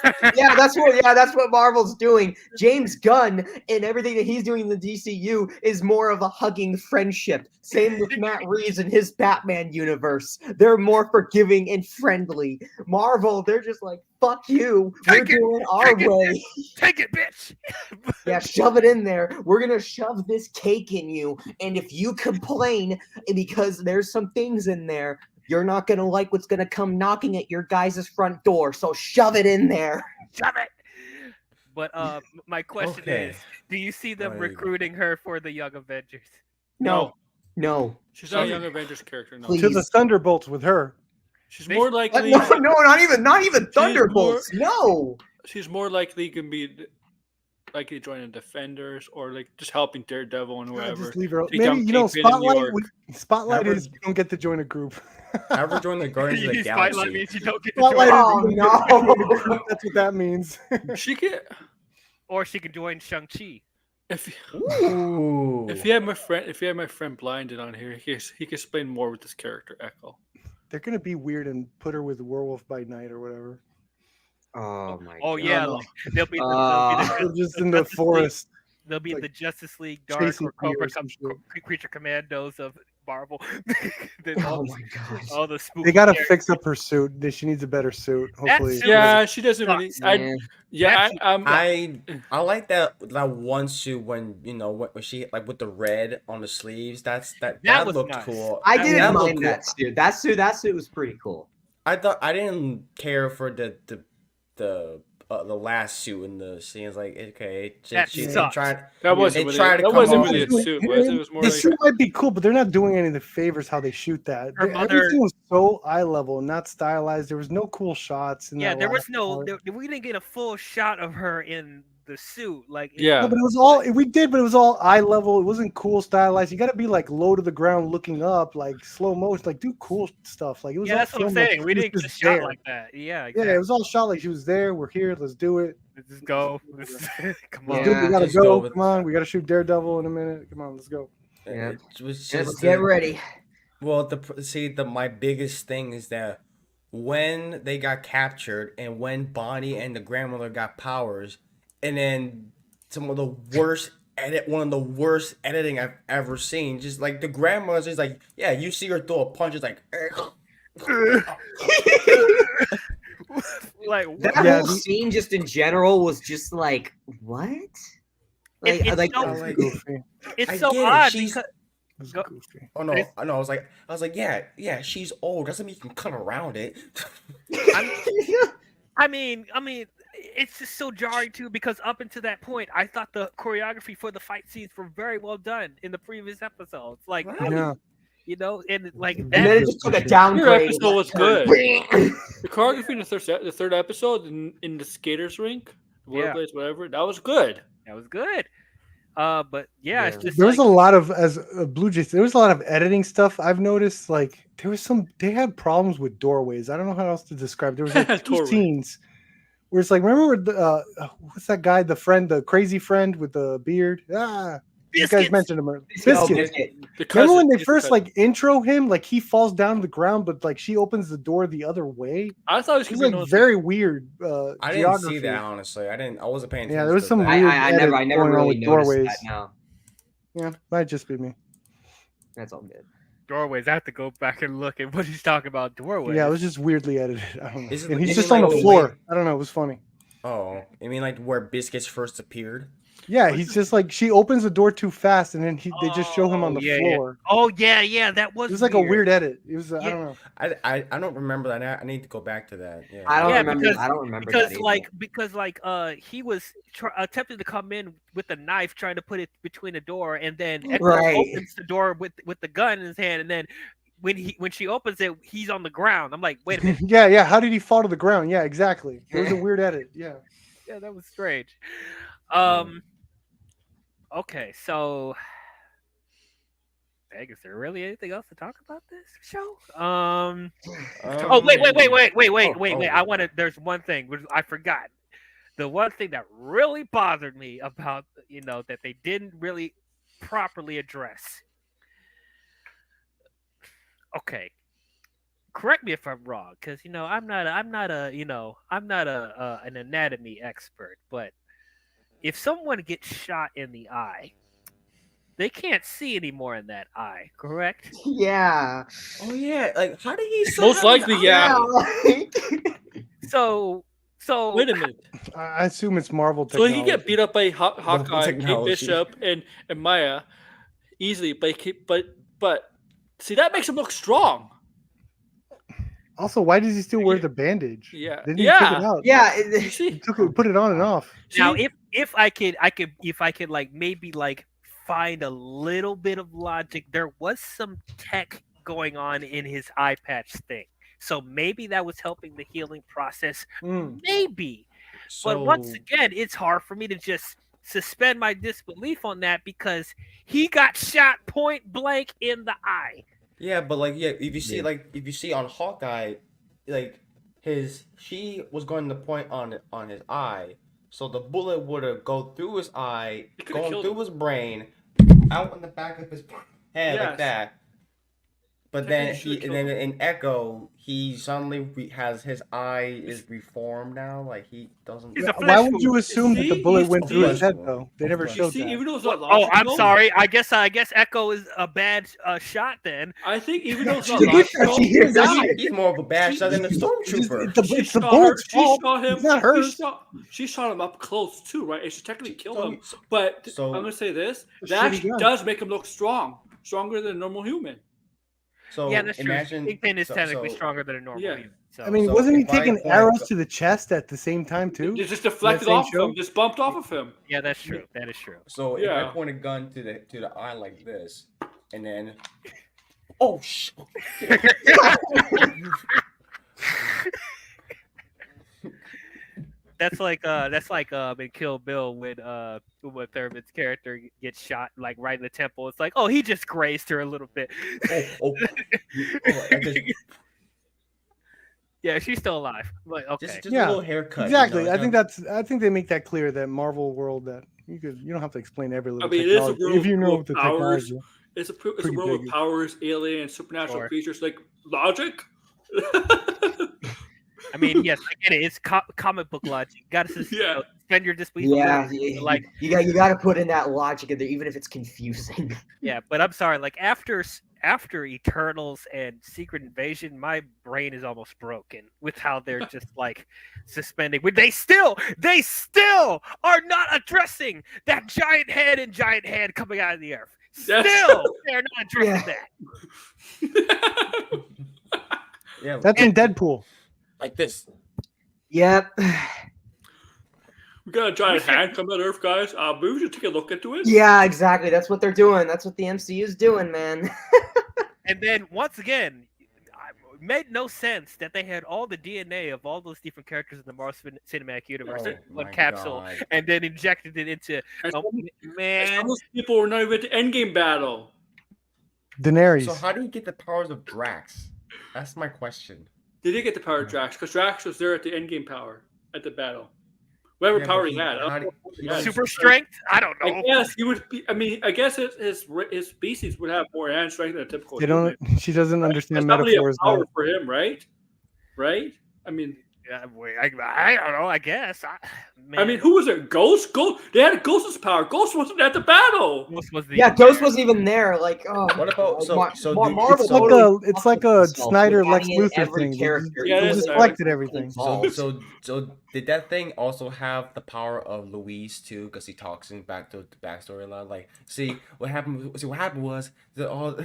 That's what Marvel's doing. James Gunn and everything that he's doing in the DCU is more of a hugging friendship. Same with Matt Reeves and his Batman universe. They're more forgiving and friendly. Marvel, they're just like, fuck you. We're Take it, doing our take it, way. Take it, bitch. Yeah, shove it in there. We're gonna shove this cake in you. And if you complain because there's some things in there, you're not gonna like what's gonna come knocking at your guys' front door. So shove it in there. Shove it. But my question Okay. is, do you see them Like- recruiting her for the Young Avengers? No. No. She's not a Young Avengers character. No, Please. To the Thunderbolts with her. she's They- more No, likely. not even Thunderbolts. No. She's more likely can be likely joining Defenders or like just helping Daredevil and God, whoever. just leave her. Take Maybe down you know, Kingpin in New Spotlight. York. Spotlight Never- is you don't get to join a group. Ever join the Guardians of the You spotlight Galaxy? means you don't get to Spotlight join, is you Oh, don't get to join a no. group. That's what that means. She can. or she can join Shang-Chi. If Ooh. if you had my friend Blinded on here, he can explain more with this character Echo. They're gonna be weird and put her with Werewolf by Night or whatever. Oh my. Oh God. yeah, no. like, they'll be They're just in the Justice League. forest. they'll be like, the Justice League Dark chasing or Cobra deer or some Creature Commandos of Marvel. Then Oh all, my gosh. all the spooky They gotta characters. fix up her suit. She needs a better suit. Hopefully, suit- Yeah, she doesn't really. Man. I like that one suit when when she with the red on the sleeves. That was looked nice. cool. I That didn't looked mind cool. that suit. That suit was pretty cool. I didn't care for the last suit in the scene. It's like okay, That sucked. That wasn't They really, tried to that come wasn't off- really a suit. Was it? It was more the like suit might be cool, but they're not doing any of the favors how they shoot that. Her mother- Everything was so eye level, not stylized. There was no cool shots. In Yeah, that there was last no. part. We didn't get a full shot of her in the suit. Like yeah. No, but it was all we did, but it was all eye level. It wasn't cool stylized. You got to be like low to the ground, looking up, like slow motion, like do cool stuff. Like it was. yeah, all that's what I'm filmed like saying. We she was didn't get a just shot there. like that. Yeah, Yeah, exactly. it was all shot like she was there. We're here. Let's do it. Let's just go. Come Yeah. on. Dude, we gotta just go go. with- Come on, we gotta shoot Daredevil in a minute. Come on, let's go. Yeah. It was Let's just get ready. Well, my biggest thing is that when they got captured and when Bonnie and the grandmother got powers, and then one of the worst editing I've ever seen. Just like the grandmother's just like, yeah, you see her throw a punch, it's like, Like what? That Yeah, whole scene, just in general, was just like, what? Like, it's like, so- It was like- goofy. it's I so get it, odd she's- because It was Go- goofy. oh no, It's- I know. I was like, yeah, she's old. Doesn't mean you can cut around it. I mean, it's just so jarring too because up until that point, I thought the choreography for the fight scenes were very well done in the previous episodes. Like, Yeah, and like and then that. it just took a Your downgrade. episode was good. good. The choreography in the third episode in the skaters rink, Yeah. workplace, whatever, that was good. That was good. But yeah, it's Yeah. just there was a like, lot of as Blue Jays. There was a lot of editing stuff I've noticed. Like there was they had problems with doorways. I don't know how else to describe. There was like two Doorway. scenes where it's like, remember where what's that guy, the crazy friend with the beard? You guys Biscuits. mentioned him. Oh, Biscuit. Biscuit. The Remember when cousin- they his first cousin. like intro him, like he falls down to the ground, but like she opens the door the other way. I thought it was It was gonna be like very weird. I didn't geography. see that honestly. I wasn't paying attention. Yeah, there was to some that. weird I edit never going on really with noticed doorways. that. No, Yeah, might just be me. that's all good. doorways. I have to go back and look at what he's talking about. Doorways. Yeah, it was just weirdly edited. I don't know. Is it- And is he's it just on like the the floor. way- I don't know. It was funny. Oh, you mean like where Biscuits first appeared? Yeah, he's just like she opens the door too fast, and then they just show him on the Oh, yeah, yeah. floor. Oh yeah, that was. It was like a weird edit. It was I Yeah. don't know. I don't remember that. I need to go back to that. Yeah. I don't Yeah, remember. because- I don't remember because that either. he was attempting to come in with a knife trying to put it between the door and then Echo Right. opens the door with the gun in his hand and then when she opens it he's on the ground. I'm like, wait a minute. Yeah. How did he fall to the ground? Yeah, exactly. It was a weird edit. Yeah. Yeah, that was strange. Okay, so dang, is there really anything else to talk about this show? Oh wait. I want to. There's one thing which I forgot. The one thing that really bothered me about that they didn't really properly address. Okay, correct me if I'm wrong, because I'm not an anatomy expert, but if someone gets shot in the eye, they can't see anymore in that eye, correct? Yeah. Oh yeah, like how did he? still Most have an likely, eye? yeah. like- So Wait a minute. I assume it's Marvel So he technology. can get beat up by Hawkeye, Kate technology. Bishop, and Maya easily, but see that makes him look strong. Also, why does he still wear Yeah. the bandage? Yeah. Didn't he take it Yeah. out? Yeah, You see? He took it, put it on and off. Now, See? if I could like maybe like find a little bit of logic, there was some tech going on in his eye patch thing, so maybe that was helping the healing process. Mm. Maybe, So but once again, it's hard for me to just suspend my disbelief on that because he got shot point blank in the eye. yeah, but like if you see Yeah. if you see on Hawkeye, like she was going to point on his eye, so the bullet would have go through his eye, It could've going killed through him. his brain, out in the back of his head like Yes. that. But Technically, then it should've and killed then him. in Echo, he suddenly has his eye is reformed now. Like he doesn't. He's a Why flesh would you wound. assume that the See, bullet you went through his see- head though? They never You showed See, that. even though it's not Oh, logical, I'm sorry. I guess Echo is a bad shot then. I think even though it's not She did logical, touch his eye. He's more of a bad shot than a stormtrooper. It's the bullet's fault. It's not hers. She shot him up close too, right? And she technically killed him. So- But so- I'm gonna say this: A that shitty gun. does make him look stronger than a normal human. So Yeah, that's imagine true. Kingpin is so- technically so- stronger than a normal Yeah. human. So. I mean, So wasn't he if I taking point- arrows to the chest at the same time too? It just deflected same off show? of him, just bumped off of him. yeah, that's true. That is true. So if Yeah. I point a gun to the eye like this, and then, oh shit! That's like in Kill Bill when Uma Thurman's character gets shot like right in the temple. It's like, oh, he just grazed her a little bit. Oh, I just, Yeah, she's still alive. Like, okay. just Yeah, a little haircut. Exactly. You know, I think they make that clear that Marvel world that you don't have to explain every little mean, it is a technology world if you know full of the powers. technology. It's a Pretty world big. with powers, aliens, supernatural Sure. creatures. Like logic. I mean, yes, I get it. It's comic book logic. You gotta Yeah. suspend your disbelief. Yeah, like you got to put in that logic in there, even if it's confusing. yeah, but I'm sorry. Like after Eternals and Secret Invasion, my brain is almost broken with how they're just like suspending. But they still are not addressing that giant head and giant hand coming out of the earth. Still, they're not addressing that. yeah, That's in Deadpool. like this. Yep. We got a giant hand coming out of Earth, guys. Maybe we should take a look into it. Yeah, exactly. That's what they're doing. That's what the MCU is doing, man. And then once again, it made no sense that they had all the DNA of all those different characters in the Marvel Cinematic Universe in one my capsule, God. and then injected it into. And Oh, some man, of those people were not even at the endgame battle. Daenerys. So how do you get the powers of Drax? That's my question. They did get the power of Drax because Drax was there at the endgame power at the battle. Whatever power he had. I don't know what he had. super strength? I don't I know. guess he would be. I mean, I guess his species would have more hand strength than a typical. They don't. human. She doesn't understand That's not really a metaphors. power though. for him, right? Right? I mean, Yeah, I don't know. I guess. I mean, who was it? Ghost? Ghost? They had Ghost's power. Ghost wasn't at the battle. Ghost was the Yeah, Ghost wasn't even there. Like, oh. What about so Marvel? It's like totally it's like fucked a with itself Snyder with Lex adding in Luthor every thing. They character, Yeah, even that's though right. deflected they're everything. involved. so did that thing also have the power of Luis too? Because he talks in back to the backstory a lot. Like, what happened was that all.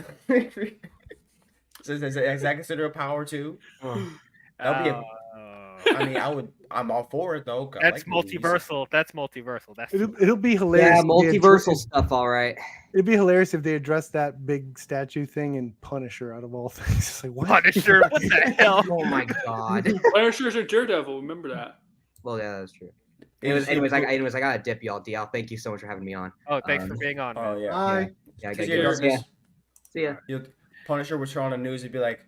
So is that considered a power too? That'd be a. I mean, I'm all for it though. 'cause I That's like Luis. multiversal. That's multiversal. That's It'll be hilarious. Yeah, if they multiversal address- stuff. All right. It'd be hilarious if they addressed that big statue thing and Punisher out of all things. It's like what? Punisher. What the hell? Oh my god. Punisher's a Daredevil. Remember that. Well, yeah, that's true. It's- Anyways, I gotta dip y'all. DL, thank you so much for having me on. Oh, thanks for being on. Oh man. yeah. Bye. Yeah, I Cause gotta yeah, go. Yeah. See ya. Punisher would show on the news. He'd be like,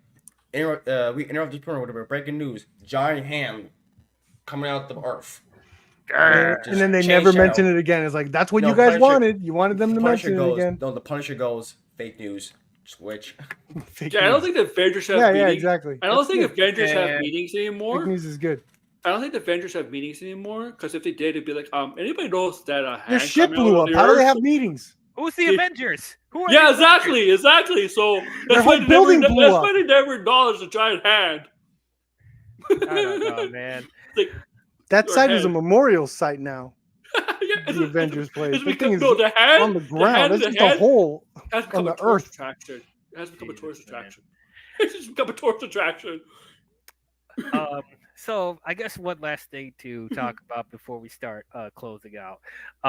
we interrupt this program. Whatever. Breaking news: giant hand coming out the earth. And then they Just never change mention channel. it again. It's like that's what No, you guys Punisher- wanted. You wanted them to Punisher mention goes. it again. No, the Punisher goes. Fake news. Switch. Fake Yeah, I don't news. think the Avengers have Yeah, meetings. yeah, exactly. I don't That's think good. Avengers Yeah. have meetings Fake anymore. news is good. I don't think the Avengers have meetings anymore because if they did, it'd be like, anybody knows that a Their hand ship coming out blew of up. the How do they earth? have meetings? Who's the Yeah. Avengers? Who are Yeah, the exactly. So Their whole they building blew that's up. why they never acknowledged the giant hand. I don't know, man. Like, That Your site is a head. memorial site now. yeah, The Avengers place. It's The thing because, is no, the hand on the ground. hand- That's the just a hand hole. has become on a the tourist earth. attraction. It has become a Jesus, tourist man. attraction. It's just become a tourist attraction. Um, so I guess one last thing to talk about before we start closing out.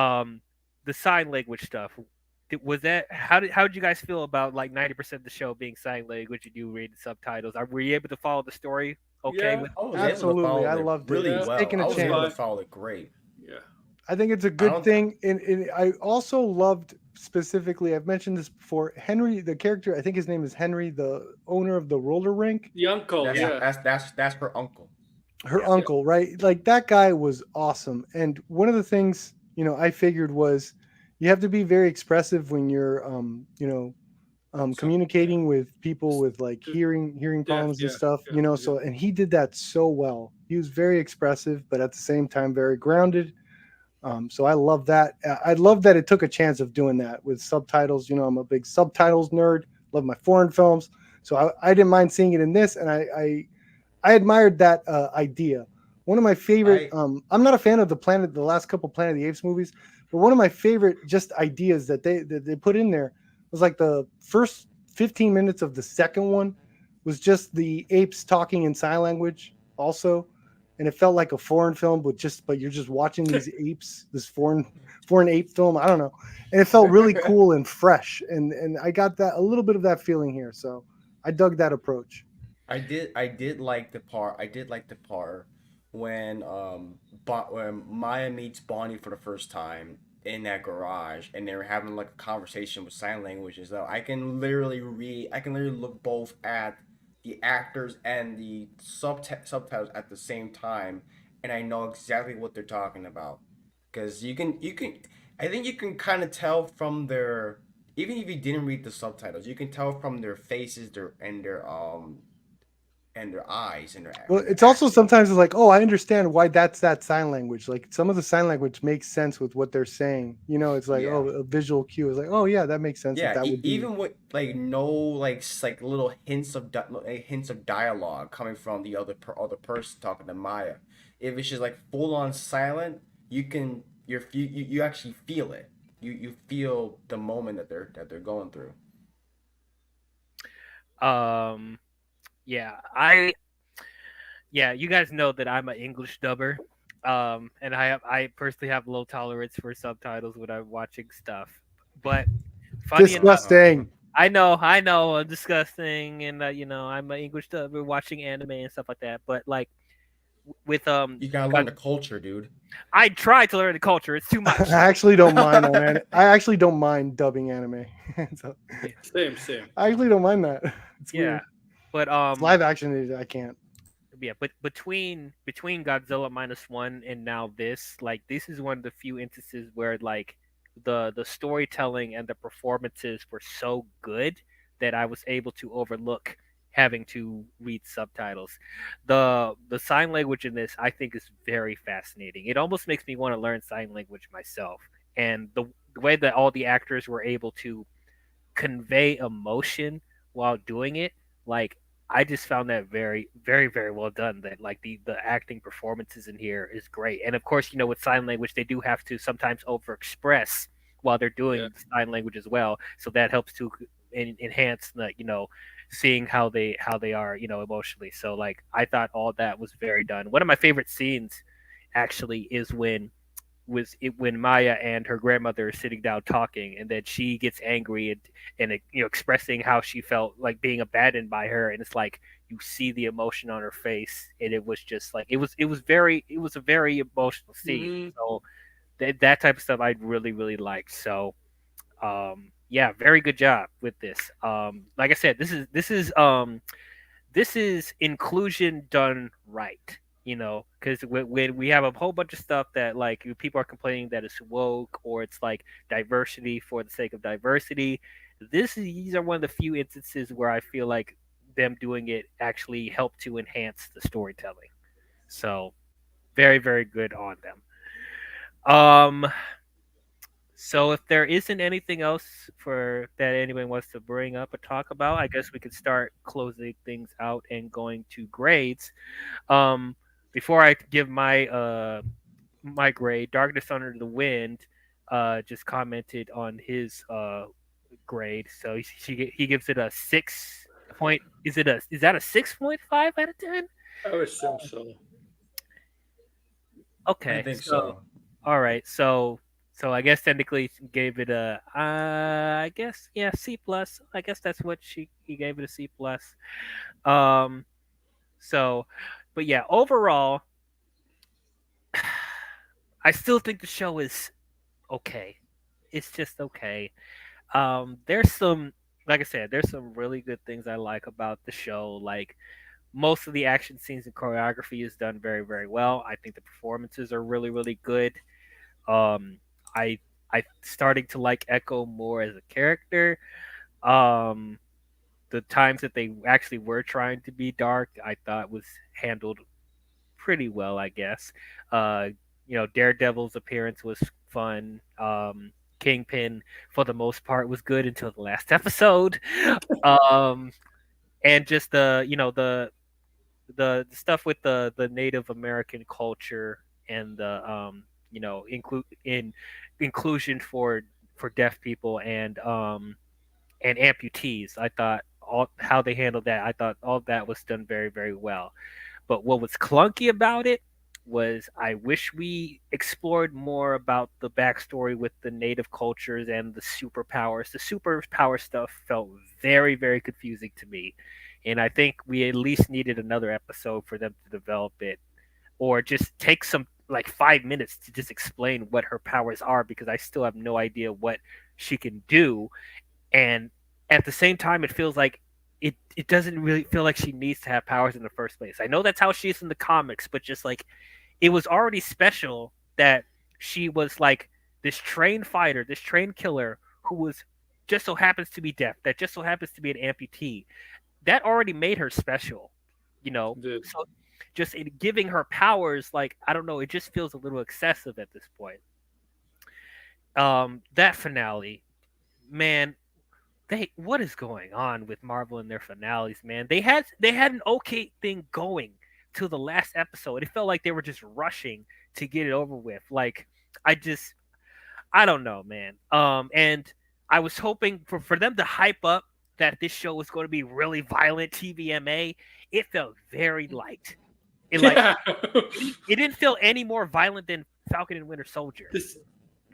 Um, the sign language stuff. Was that how did you guys feel about like 90% of the show being sign language and you read the subtitles? Were you able to follow the story okay Yeah, with I was yeah, able to Absolutely, I follow it loved it. really yeah. He's well. taking I a It was was able to chance. fine. follow it great. Yeah, I think it's a I good don't. thing. And I also loved specifically, I've mentioned this before, Henry, the character, I think his name is Henry, the owner of the roller rink, the uncle. That's yeah. Yeah, that's her uncle. her Yeah. yeah. uncle, right? Like that guy was awesome. And one of the things, I figured was you have to be very expressive when you're, So yeah, communicating with people with like the hearing death. problems and Yeah, stuff, yeah, yeah. so, and he did that so well. He was very expressive, but at the same time, very grounded. So I love that. I love that it took a chance of doing that with subtitles. I'm a big subtitles nerd. Love my foreign films, so I didn't mind seeing it in this, and I admired that idea. One of my favorite. I I'm not a fan of the last couple Planet of the Apes movies, but one of my favorite just ideas that they put in there was like the first 15 minutes of the second one was just the apes talking in sign language also, and it felt like a foreign film, but you're just watching these apes, this foreign ape film. I don't know, and it felt really cool and fresh, and I got that a little bit of that feeling here, so I dug that approach. I did like the part. I did like the part when when Maya meets Bonnie for the first time in that garage, and they're having like a conversation with sign language as though I can literally look both at the actors and the subtitles at the same time, and I know exactly what they're talking about. Because you can I think you can kind of tell from their, even if you didn't read the subtitles, you can tell from their faces, their eyes Well, and their it's also acting. sometimes it's like, oh, I understand why that's that sign language. Like some of the sign language makes sense with what they're saying. It's like, Yeah, oh, a visual cue is like, oh yeah, that makes sense that yeah. that would be. Even with like no like little hints of dialogue coming from the other person talking to Maya. If it's just like full on silent, you actually feel it. You feel the moment that they're going through. Um, yeah, yeah, you guys know that I'm an English dubber. And I personally have low tolerance for subtitles when I'm watching stuff. But funny enough, Disgusting. I know, disgusting, and I'm an English dubber watching anime and stuff like that. But like with You gotta learn God, the culture, dude. I try to learn the culture. It's too much. I actually don't mind I actually don't mind dubbing anime. So, Yeah, Same. I actually don't mind that. It's yeah. weird. But It's live action. I can't. yeah, but between Godzilla minus one and now this, like this is one of the few instances where like the storytelling and the performances were so good that I was able to overlook having to read subtitles. The sign language in this I think is very fascinating. It almost makes me want to learn sign language myself. And the way that all the actors were able to convey emotion while doing it, like I just found that very, very, very well done. That like the acting performances in here is great, and of course, with sign language, they do have to sometimes overexpress while they're Yeah, doing sign language as well. So that helps to enhance the seeing how they are emotionally. So like I thought all that was very done. One of my favorite scenes actually is when Maya and her grandmother are sitting down talking, and then she gets angry and expressing how she felt like being abandoned by her, and it's like you see the emotion on her face, and it was just like it was a very emotional scene. hmm So that type of stuff I really really liked. So yeah, very good job with this. Like I said, this is inclusion done right. Because when we have a whole bunch of stuff that like people are complaining that it's woke or it's like diversity for the sake of diversity, these are one of the few instances where I feel like them doing it actually helped to enhance the storytelling. So very very good on them. Um, so if there isn't anything else for that anyone wants to bring up or talk about, I guess we could start closing things out and going to grades. Um, Before I give my grade, Darkness Under the Wind just commented on his grade. So he gives it a 6 point. Is that a 6.5 out of 10? I would assume so. I Okay, think so so. all right, so I guess technically she gave it a I guess yeah C plus. I guess that's what she he gave it a C plus. Um, so, but yeah, overall, I still think the show is okay. It's just okay. There's some, like I said, there's some really good things I like about the show. Like most of the action scenes and choreography is done very, very well. I think the performances are really, really good. Um, I I starting to like Echo more as a character. Um, the times that they actually were trying to be dark, I thought was handled pretty well, I guess. Uh, Daredevil's appearance was fun. Kingpin, for the most part, was good until the last episode. Um, and just the stuff with the Native American culture and the inclusion for deaf people and amputees. I thought all how they handled that. I thought all that was done very, very well. But what was clunky about it was I wish we explored more about the backstory with the native cultures and the superpowers. The superpower stuff felt very, very confusing to me. And I think we at least needed another episode for them to develop it. Or just take some like 5 minutes to just explain what her powers are because I still have no idea what she can do. And at the same time it feels like it doesn't really feel like she needs to have powers in the first place. I know that's how she is in the comics, but just like it was already special that she was like this trained fighter, this trained killer who was just so happens to be deaf, that just so happens to be an amputee. That already made her special, you know. Dude. So just giving her powers, like I don't know, it just feels a little excessive at this point. That finale, man, they what is going on with Marvel and their finales, man? They had an okay thing going till the last episode. It felt like they were just rushing to get it over with. Like I don't know, man. And I was hoping for them to hype up that this show was going to be really violent TVMA. It felt very light. It like Yeah. it didn't feel any more violent than Falcon and Winter Soldier. this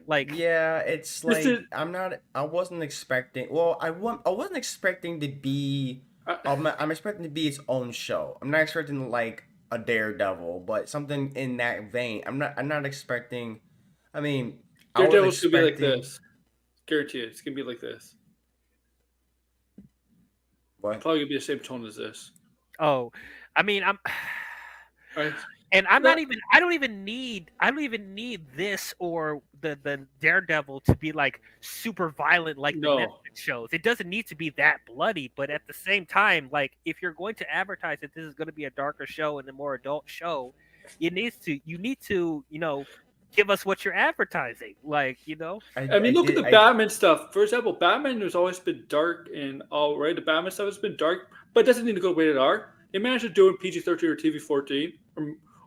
Like Yeah, it's this is like I wasn't expecting. Well, I wasn't expecting to be. I'm expecting to be its own show. I'm not expecting like a Daredevil, but something in that vein. I'm not expecting. I mean, I was Daredevil's gonna be like expecting this. Guarantee it. It's gonna be like this. what? Probably gonna be the same tone as this. oh, I mean Right? and I'm Yeah. not even I don't even need this or the Daredevil to be like super violent like the No. Netflix shows. It doesn't need to be that bloody, but at the same time, like if you're going to advertise that this is going to be a darker show and a more adult show, you need to, give us what you're advertising. Like, I mean, I look at did the Batman stuff. For example, Batman has always been dark and all right. The Batman stuff has been dark, but it doesn't need to go rated R. They managed to do it PG-13 or TV 14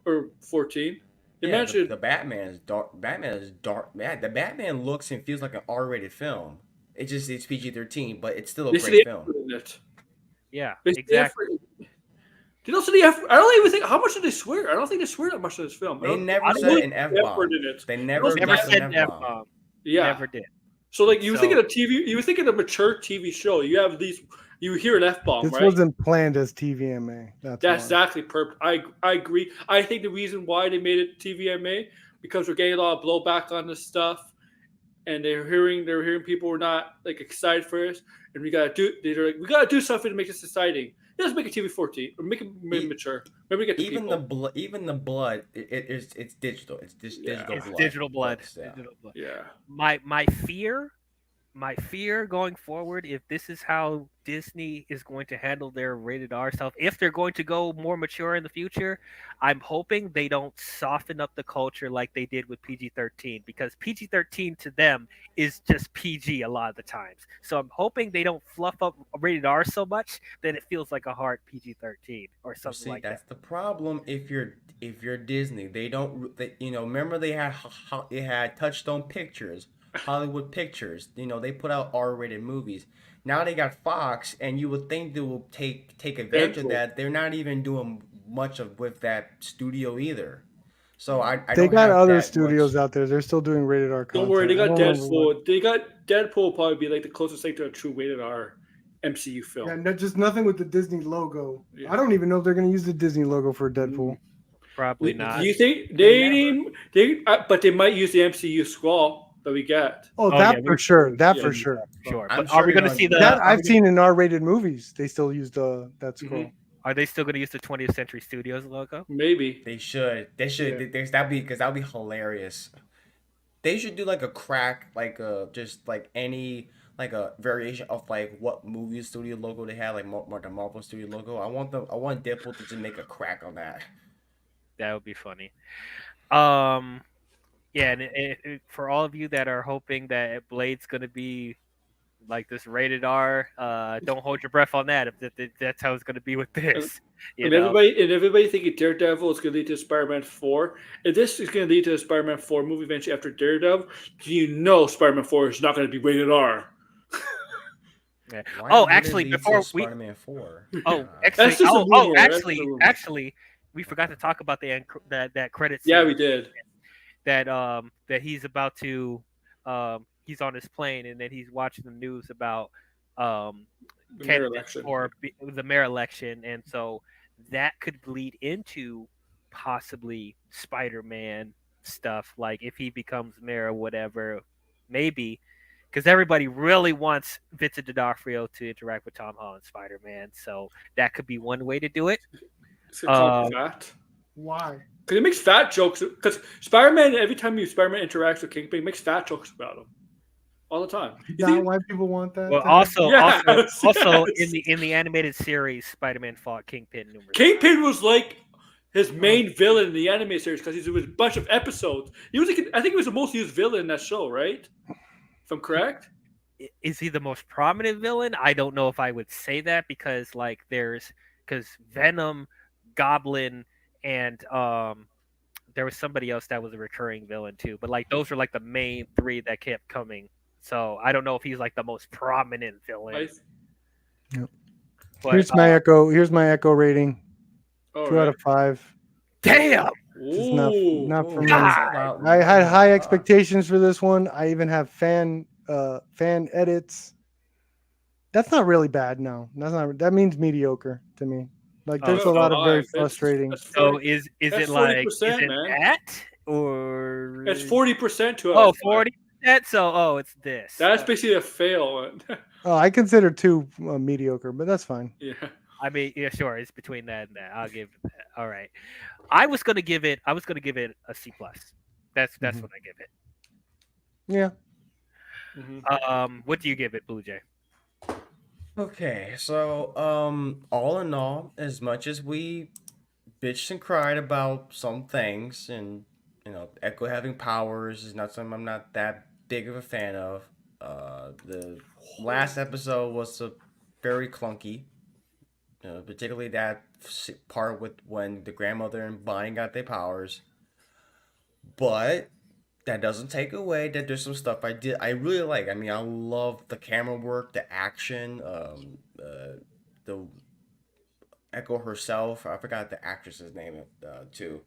or 14. They Yeah, managed to. the Batman is dark. Batman is dark. Man, the Batman looks and feels like an R-rated film. It's PG-13, but it's still a They see great the film. effort in it. yeah, They see the exactly. effort. Did you also the effort? I don't even think how much did they swear. I don't think they swear that much in this film. They never I They don't said really an put the effort F-bomb. in it. They They never also Never dropped said an that F-bomb. bomb. Yeah. Never did. So like you think So of a TV, you think of a mature TV show. You have these. You hear an F bomb, This right? wasn't planned as TVMA. That's That's why. exactly perfect. I agree. I think the reason why they made it TVMA because we're getting a lot of blowback on this stuff, and they're hearing people were not like excited for this, and they're like we gotta do something to make this exciting. Let's make it TV 14 or make it E- mature. Maybe get the Even people. even the blood, it's digital. It's just Yeah, digital it's blood. digital blood. Books, yeah. Digital blood. yeah. My fear going forward, if this is how Disney is going to handle their rated R stuff, if they're going to go more mature in the future, I'm hoping they don't soften up the culture like they did with PG-13 because PG-13 to them is just PG a lot of the times. So I'm hoping they don't fluff up rated R so much that it feels like a hard PG-13 or Well, something see, like that. that's the problem. If you're Disney, they don't. Remember they had Touchstone Pictures, Hollywood Pictures. They put out R-rated movies. Now they got Fox, and you would think they will take advantage of Deadpool. that. They're not even much of with that studio either. So I They don't got have other that studios much. out there. They're still doing rated R Don't content. worry, they I got don't remember what. Deadpool. They got Deadpool will probably be like the closest thing to a true rated R MCU film. Yeah, just nothing with the Disney logo. Yeah. I don't even know if they're going to use the Disney logo for Deadpool. Probably Do not. you think Never. but they might use the MCU scroll that we get. Oh, Oh that yeah, for sure. That Yeah. for sure. Sure. I'm But are sure we they're going to gonna see the? That Are, I've we, seen in R-rated movies. They still use that scroll. are they still going to use the 20th Century Studios logo? Maybe. They should. They should. Yeah. That'd be because that'd be hilarious. They should do like a crack, like just like any like a variation of like what movie studio logo they had, like the Marvel Studio logo. I want Deadpool to just make a crack on that. That would be funny. Um, yeah, and for all of you that are hoping that Blade's going to be like this rated R, don't hold your breath on that. If that's how it's going to be with this, you And know. everybody thinking Daredevil is going to lead to Spider-Man 4. If this is going to lead to a Spider-Man 4 movie eventually after Daredevil, do you know Spider-Man 4 is not going to be rated R? Yeah. Why Oh, would it actually, lead to before we Spider-Man 4. Oh, That's actually, just a rumor. That's just a rumor. actually, we forgot to talk about that credit scene. Yeah, we did. That he's about to he's on his plane and then he's watching the news about The mayor candidates election. for the mayor election, and so that could bleed into possibly Spider-Man stuff, like if he becomes mayor or whatever, maybe. Because everybody really wants Vincent D'Onofrio to interact with Tom Holland's Spider-Man, so that could be one way to do it. It's going to call him fat. Why? Because he makes fat jokes. Because Spider-Man, every time Spider-Man interacts with Kingpin, he makes fat jokes about him all the time. Is that why people want that? Well, then? also Yes, in yes. the animated series, Spider-Man fought Kingpin numerous times. Kingpin was like his main villain in the anime series because he was a bunch of episodes. He was like, I think he was the most used villain in that show, right? If I'm correct. Is he the most prominent villain? I don't know if I would say that because because Venom, Goblin, and there was somebody else that was a recurring villain too. But like those are like the main three that kept coming. So I don't know if he's like the most prominent villain. Right? But, Here's my echo. Here's my echo rating. All 2 out of 5. damn. It's Ooh. not for me. God. I had high expectations for this one. I even have fan edits. That's not really bad. No, that's not. That means mediocre to me. Like there's Oh, a lot of very That's- frustrating. that's So 40 is that's it like 40%, man. that or It's 40% to Oh, us. 40%. So it's this. That's basically a fail. Oh, I consider 2 mediocre, but that's fine. Yeah. I mean, yeah, sure. It's between that and that. I'll give it that. All right. I was gonna give it a C plus. That's Mhm. what I give it. Yeah. What do you give it, Blue Jay? Okay, so all in all, as much as we bitched and cried about some things, and Echo having powers is not something I'm not that big of a fan of. The last episode was very clunky, particularly that part with when the grandmother and Bonnie got their powers. But that doesn't take away that there's some stuff I really like. I mean, I love the camera work, the action, the Echo herself. I forgot the actress's name too.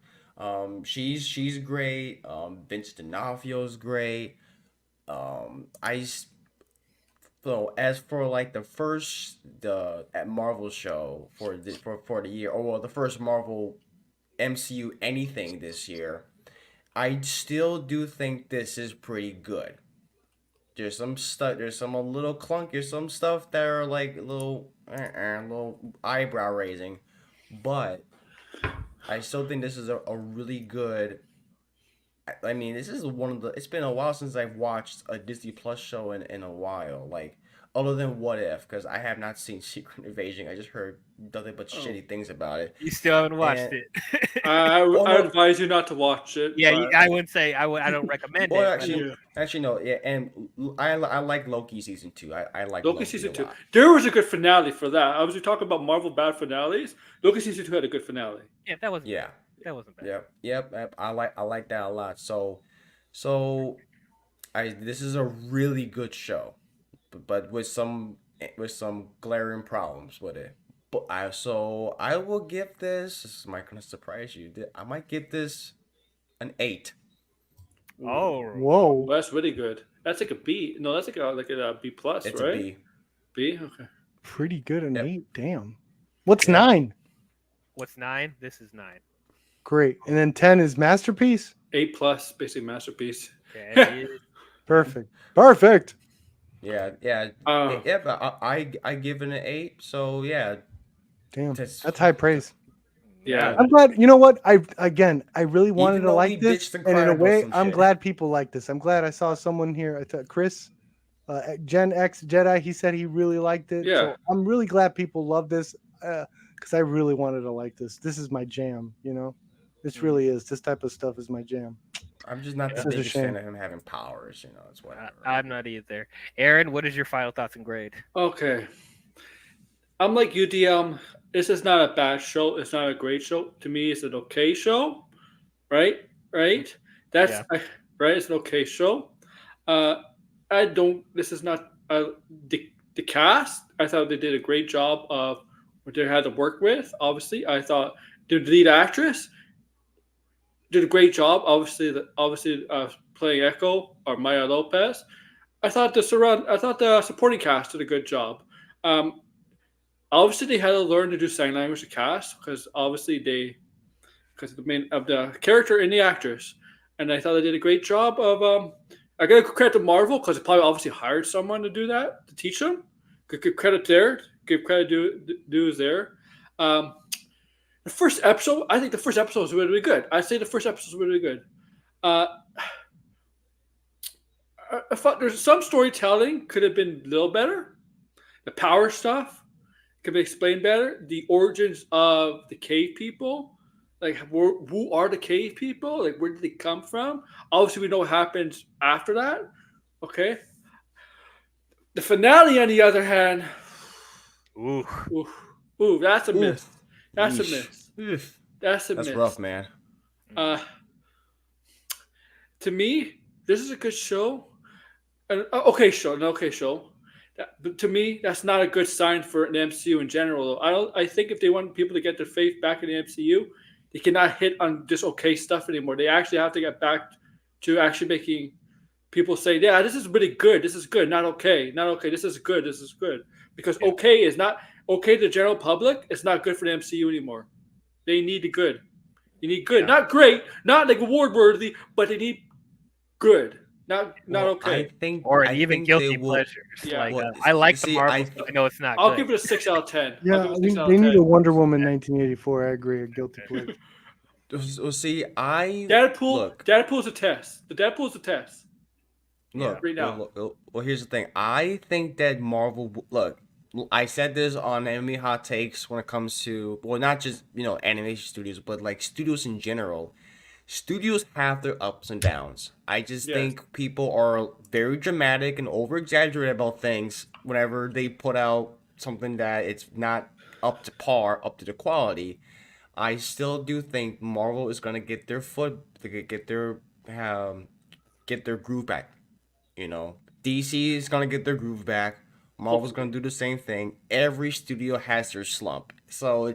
She's great. Vince D'Onofrio is great. So as for like the at Marvel show for the year, or well, the first Marvel MCU anything this year, I still do think this is pretty good. There's some stuff. There's some a little clunk. There's some stuff that are like a little eyebrow raising, but I still think this is a really good. I mean, this is one of the. It's been a while since I've watched a Disney Plus show in a while. Like other than What If, because I have not seen Secret Invasion. I just heard nothing but shitty things about it. You still haven't watched And- it. I no. advise you not to watch it. Yeah, but- I wouldn't say I don't recommend Well, it. but- actually, no. Yeah, and I like Loki season 2. I like Loki season a 2. lot. There was a good finale for that. I was talking about Marvel bad finales. Loki season 2 had a good finale. yeah, that wasn't Yeah. bad. That wasn't bad. Yep. I like that a lot. So this is a really good show, but with some glaring problems with it. But I will give this. This might gonna surprise you. I might give this an 8. Oh, Whoa, Well, that's really good. That's like a B. No, that's like a B plus, It's a right? B. B. Okay. pretty good an Yep. 8. Damn. What's Yeah. 9? what's 9? This is 9. Great. And then 10 is masterpiece. A plus, basically masterpiece. Yeah, it is. Perfect. Perfect. Yeah. But I give it an 8. So yeah, Damn. That's- That's high praise. Yeah. I'm glad. You know what? I really wanted Even to though like we this, bitched and and in cried a about way, some I'm shit. glad people like this. I'm glad I saw someone here. I thought Chris, Gen X Jedi. He said he really liked it. Yeah. So I'm really glad people love this because I really wanted to like this. This is my jam. You know, this really is. This type of stuff is my jam. I'm just not This the is a biggest fan shame. of him having powers. It's whatever. I'm not either. Aaron, what is your final thoughts and grade? Okay. I'm like UDM. This is not a bad show. It's not a great show. To me, it's an okay show. Right? Right? That's Yeah. right. It's an okay show. I don't. This is not the cast. I thought they did a great job of what they had to work with. Obviously, I thought the lead actress did a great job. Obviously, playing Echo or Maya Lopez. I thought the supporting cast did a good job. Obviously, they had to learn to do sign language to cast because because of the character and the actress, and I thought they did a great job of. I got to credit to Marvel because they probably obviously hired someone to do that to teach them. Give credit there. Give credit due is there. The first episode, I think the first episode was really, really good. I say the first episode was really good. Uh, I thought there's some storytelling could have been a little better. The power stuff could be explained better. The origins of the cave people, like who are the cave people? Like where did they come from? Obviously, we know what happens after that. Okay. The finale, on the other hand, Ooh. that's a miss. That's a Yeesh. miss. Oof. That's a That's miss. rough, man. To me, this is a good show. An okay show. But to me, that's not a good sign for an MCU in general. I think if they want people to get their faith back in the MCU, they cannot hit on just okay stuff anymore. They actually have to get back to actually making people say, "Yeah, this is really good. This is good. Not okay. Not okay. This is good. This is good." Because okay is not okay to the general public. It's not good for the MCU anymore. They need the good. You need good, not great, not like award worthy, but they need good. Not okay. Or I even think guilty they will- pleasures. Yeah. Like Well, I like see, the Marvel I- stuff. I know it's not I'll good. give it a 6 out of 10. Yeah, I'll give it a 6 out they of need 10. a Wonder Woman 1984. I agree. A guilty pleasure. Well, see, I Deadpool. look. Deadpool's a test. The Deadpool's a test. Look, right now. well, here's the thing. I think that Marvel. Look, I said this on Enemy Hot Takes when it comes to not just animation studios, but like studios in general. Studios have their ups and downs. I just Yes. think people are very dramatic and over exaggerate about things whenever they put out something that it's not up to par, up to the quality. I still do think Marvel is gonna get their get their groove back. DC is gonna get their groove back. Marvel's gonna do the same thing. Every studio has their slump, so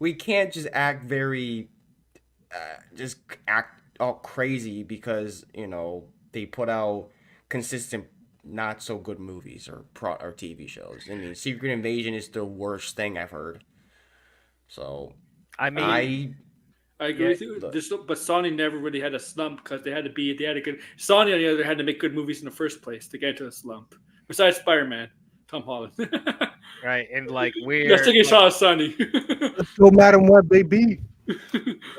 we can't just act all crazy because they put out consistent not so good movies or TV shows. I mean, Secret Invasion is the worst thing I've heard. So I mean, I agree with you. look. But Sony never really had a slump because they had a good. Sony on the other had to make good movies in the first place to get into a slump. Besides Spider-Man, Tom Holland. right, and like we're Let's take a shot at Sony. Let's go, Madam Web, baby.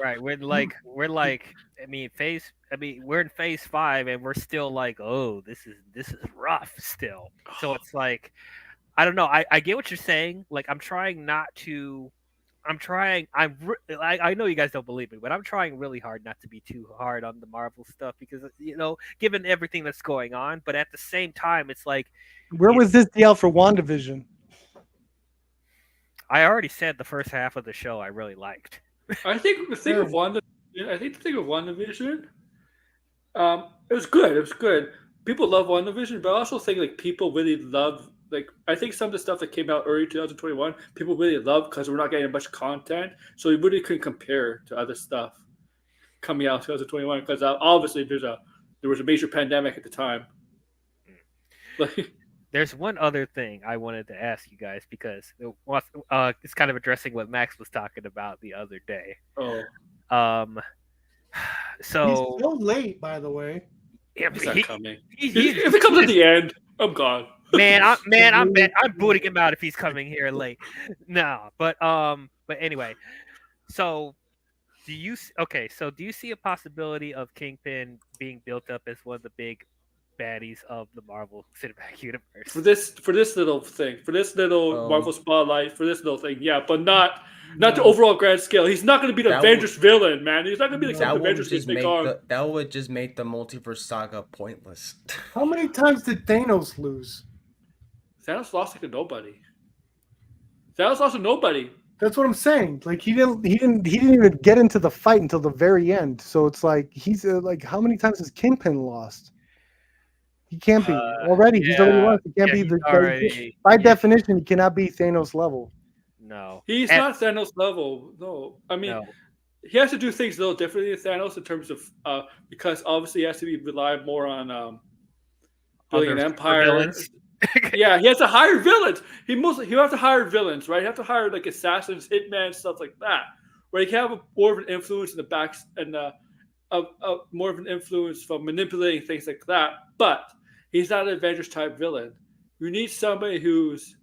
right. We're like we're in phase 5 and we're still like, oh, this is rough still. So it's like, I don't know. I get what you're saying. Like I'm trying not to. I know you guys don't believe me, but I'm trying really hard not to be too hard on the Marvel stuff because given everything that's going on. But at the same time, it's like, Where was this deal for WandaVision? I already said the first half of the show I really liked. I think the thing of WandaVision, it was good. It was good. People love WandaVision, but I also think like people really love like I think some of the stuff that came out early 2021, people really love because we're not getting much content, so we really couldn't compare to other stuff coming out 2021 because obviously there was a major pandemic at the time. Like, There's one other thing I wanted to ask you guys because it's kind of addressing what Max was talking about the other day. oh, Um, He's so so late, by the way. it's not coming. he- If it comes at the end, I'm gone. I'm booting him out if he's coming here late. No, but anyway, so do you see a possibility of Kingpin being built up as one of the big baddies of the Marvel Cinematic Universe? For this little thing, for this little Marvel spotlight, for this little thing, yeah, but not the overall grand scale. He's not going to be the That Avengers villain, man. He's not going to be like That some would Avengers just take make on. that would just make the multiverse saga pointless. How many times did Thanos lose? Thanos lost like a nobody. Thanos lost to nobody. That's what I'm saying. Like he didn't even get into the fight until the very end. So it's like he's like, how many times has Kingpin lost? He can't be already. He's already lost. He can't be he's the already- by yeah. definition. He cannot be Thanos level. No, He's And- not Thanos level. No, I mean no. he has to do things a little differently than Thanos in terms of because obviously he has to be rely more on building an Other empire. villains. Yeah, he has to hire villains. He have to hire villains, right? You have to hire like assassins, hitmen, stuff like that. Where he can have more of an influence in the backs and more of an influence from manipulating things like that. But he's not an Avengers type villain. You need somebody who's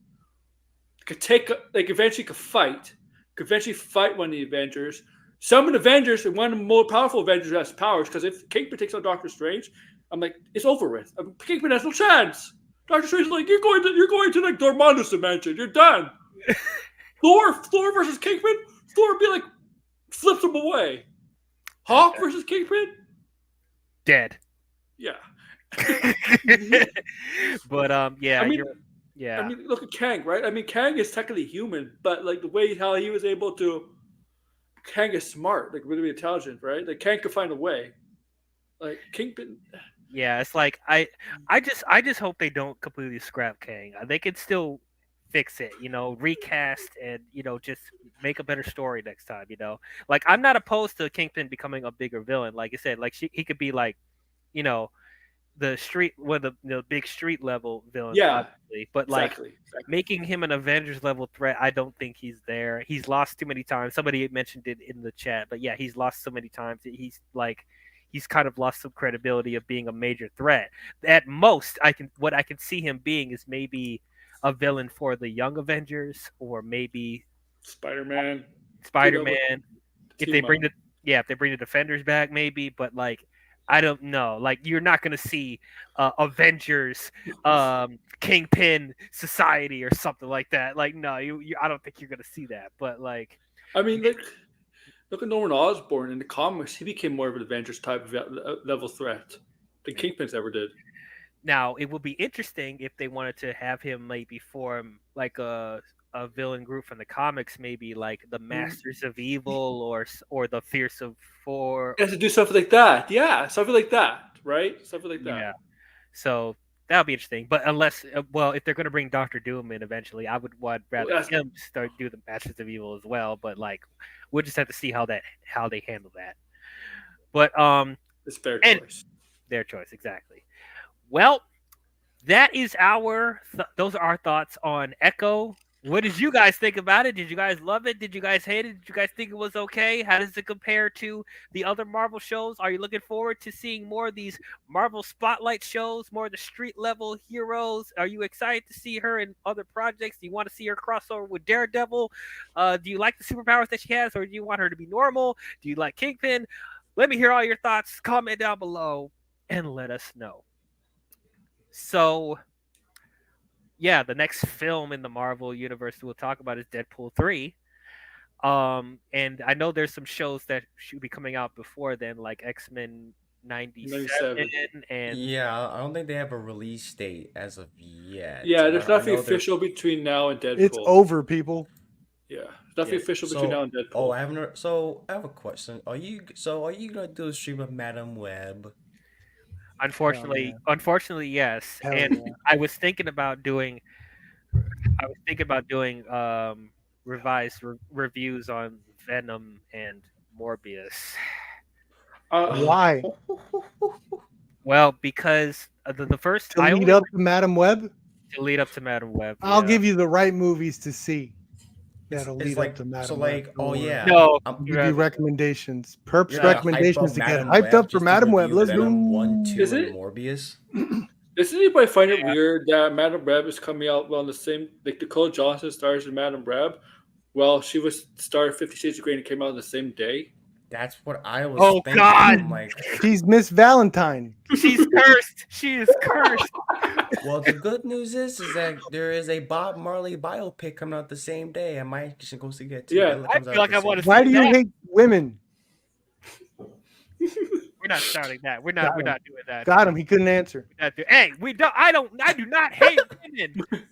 could take like eventually could eventually fight one of the Avengers. Summon Avengers and one of the more powerful Avengers has powers. Because if Kingpin takes on Doctor Strange, I'm like, it's over with. Kingpin has no chance. Doctor Strange is like, you're going to like Dormammu's dimension. You're done. Thor versus Kingpin. Thor would be like flips him away. Hawk versus Kingpin. Dead. Yeah. But yeah, I mean, yeah. I mean, look at Kang, right? I mean, Kang is technically human, but like the way how he was able to, Kang is smart, like really intelligent, right? Like Kang could find a way. Like Kingpin. Yeah, it's like I just hope they don't completely scrap Kang. They can still fix it, recast and just make a better story next time. Like I'm not opposed to Kingpin becoming a bigger villain. Like I said, like he could be like, one of the big street level villains. Yeah, obviously. But like exactly. making him an Avengers level threat, I don't think he's there. He's lost too many times. Somebody mentioned it in the chat, but yeah, he's lost so many times. He's kind of lost some credibility of being a major threat. At most, what I can see him being is maybe a villain for the Young Avengers, or maybe Spider-Man. If they bring the Defenders back, maybe. But like, I don't know. Like, you're not gonna see Avengers, Kingpin Society or something like that. Like, no, I don't think you're gonna see that. But like, I mean, look at Norman Osborn in the comics. He became more of an Avengers type of level threat than Kingpin's ever did. now it would be interesting if they wanted to have him maybe form like a villain group from the comics, maybe like the Masters of Evil or the Fearsome Four. He has to do something like that. Yeah, something like that, right? Something like that. Yeah. So that'll be interesting. But unless, if they're going to bring Doctor Doom in eventually, I would rather him start do the Masters of Evil as well. But like, we'll just have to see how they handle that. But it's their choice. Their choice, exactly. Well, that is those are our thoughts on Echo. What did you guys think about it? Did you guys love it? Did you guys hate it? Did you guys think it was okay? How does it compare to the other Marvel shows? Are you looking forward to seeing more of these Marvel Spotlight shows, more of the street level heroes? Are you excited to see her in other projects? Do you want to see her crossover with Daredevil? Do you like the superpowers that she has, or do you want her to be normal? Do you like Kingpin? Let me hear all your thoughts. Comment down below and let us know. So, yeah, the next film in the Marvel universe we'll talk about is Deadpool 3. And I know there's some shows that should be coming out before then, like X-Men 97 and yeah, I don't think they have a release date as of yet. Yeah, there's nothing official between now and Deadpool. It's over, people. Yeah, nothing official between now and Deadpool. Oh, I haven't heard, so I have a question. Are you gonna do a stream of Madam Web? Unfortunately, yes. Hell and yeah. I was thinking about doing I was thinking about doing revised reviews on Venom and Morbius. Why? Well, because the first To I lead only up to Madam Web? to lead up to Madam Web. I'll yeah. give you the right movies to see. It's That'll it's lead like up to Madam so Web. like Don't oh worry. yeah. No, I'm, Give you recommendations. Perp's you're gonna hype recommendations up to get Madam hyped Web up for just to Madam Web. review Let's Venom go. 1, 2, Is and it? Morbius. Doesn't anybody find it Yeah. weird that Madam Web is coming out on the same, like Dakota Johnson stars in Madam Web? Well, she was star 50 Shades of Grey and it came out on the same day. That's what I was Oh, thinking. God. I'm like, She's Miss Valentine. she's cursed. She is cursed. well, the good news is that there is a Bob Marley biopic coming out the same day. I might just go see it too. Yeah. It I comes feel out like the I same wanna day. see- Why do you that. hate women? We're not starting that. We're Got not him. doing that. Got him. He couldn't answer. We're not hey, we don't. I do not hate women.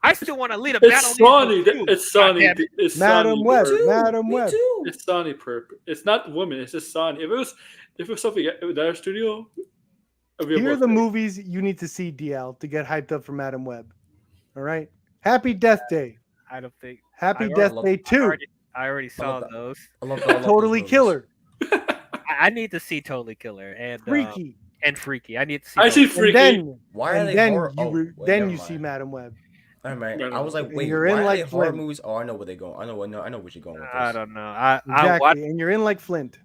I still want to lead a It's battle. Sonny. too. It's Sonny. God damn it. It's Madam Sonny. Web. Perp. Madam Me Web. too. It's Sonny Perp. It's not the woman. It's just Sonny. If it was something at our studio, it'd be a Here are more the thing. movies you need to see, DL, to get hyped up for Madam Web. All right. Happy Death Day. I don't think. Happy I Death love- Day 2. I already saw that. those. I love those Totally movies. Killer. I need to see Totally Killer and Freaky. Freaky. I need to see. I those. see And Freaky. then, Why are and they then horror? you Oh, re- wait, then never you see mind. Madam Web. All right. No, I was like, And wait, you're why in are like they horror Flint. movies? Oh, I know where they're going. I know where you're going with this. I don't know. I Exactly. And you're in like Flint.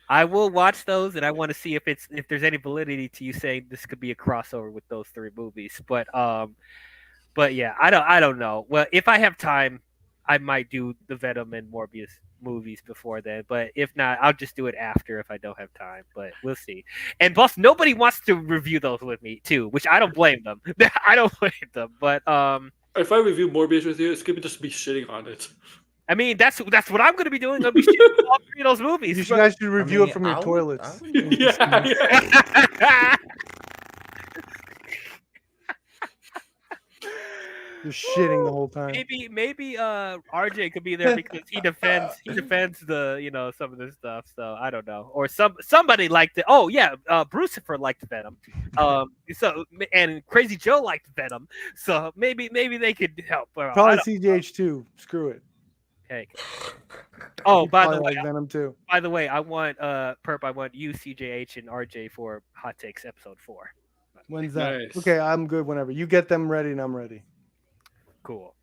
I will watch those, and I want to see if there's any validity to you saying this could be a crossover with those three movies. But yeah, I don't know. Well, if I have time, I might do the Venom and Morbius movies before then. But if not, I'll just do it after if I don't have time. But we'll see. And plus, nobody wants to review those with me too, which I don't blame them. I don't blame them. But If I review Morbius with you, it's gonna just be shitting on it. I mean, that's what I'm going to be doing. I'll be shooting all three of those movies. You guys should review it from your I would- toilets. I would- yeah. Just shitting the whole time. maybe RJ could be there because he defends the some of this stuff. So I don't know. Or somebody liked it. Oh yeah, Brucifer liked Venom. So and Crazy Joe liked Venom. So maybe they could help. I Probably don't- CGH2. Screw it. okay. Oh, He by the probably way, like Venom too. I want Perp. I want you, CJH, and RJ for Hot Takes episode 4. When's that? Nice. Okay, I'm good whenever. You get them ready and I'm ready. Cool.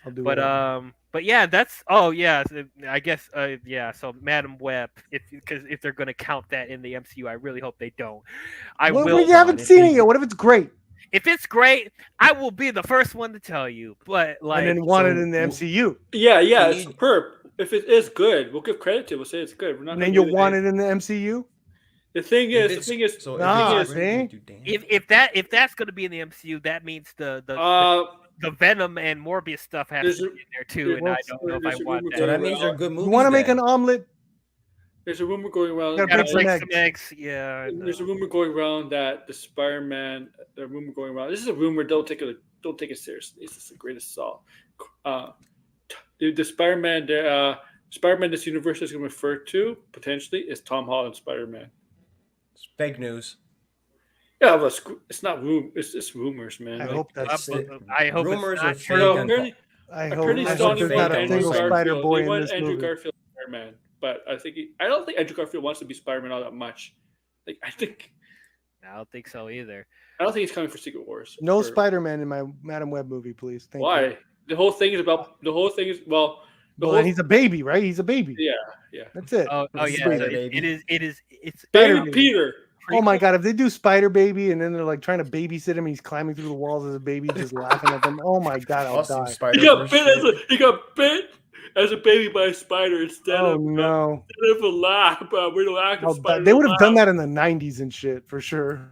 I'll do But it. but yeah, I guess yeah. So Madam Web, if they're gonna count that in the MCU, I really hope they don't. We haven't seen it yet. What if it's great? If it's great, I will be the first one to tell you. But like, And then want it so- in the MCU. Yeah, Can it's you- Perp. If it is good, we'll give credit to it. We'll say it's good. We're not And gonna then do you'll want anything. it in the MCU? The thing If is, it's- so if Nah, it's see? great, we do damn. if that's gonna be in the MCU, that means the Venom and Morbius stuff has There's to a- be in there too, and I don't know if I there's a want rumor that. So that going means they're around. good movies. You want to make then. an omelet? There's a rumor going around. Gotta Gotta put break some some eggs. Yeah. I There's a know. rumor going around that the Spider-Man. The rumor going around. This is a rumor. Don't take it seriously. It's just the greatest assault. The Spider-Man. Spider-Man. This universe is going to refer to potentially is Tom Holland Spider-Man. It's fake news. Yeah, but it's not rumor. It's rumors, man. I Like, hope that's It's- I hope rumors it's are not fake. true. no, and- apparently, I hope, apparently I hope Sony there's wanted not a Andrew single Garfield. Spider Boy They in wanted this Andrew movie. Garfield Spider-Man, but I don't think Andrew Garfield wants to be Spider-Man all that much. Like I don't think so either. don't think he's coming for Secret Wars. No Or- Spider-Man in my Madam Web movie, please. Thank Why? you. The whole thing is well. The Well, whole and he's a baby, right? He's a baby. yeah. That's it. Oh yeah. Spider So Baby. it's Spider Baby Baby. Peter. Oh my god, if they do Spider Baby and then they're like trying to babysit him and he's climbing through the walls as a baby, just laughing at them. Oh my god, I'll Awesome die. Spider He got bit as a baby by a spider instead Oh of no. instead of a laugh. We're laughing. I'll die. They would have done that in the 90s and shit for sure.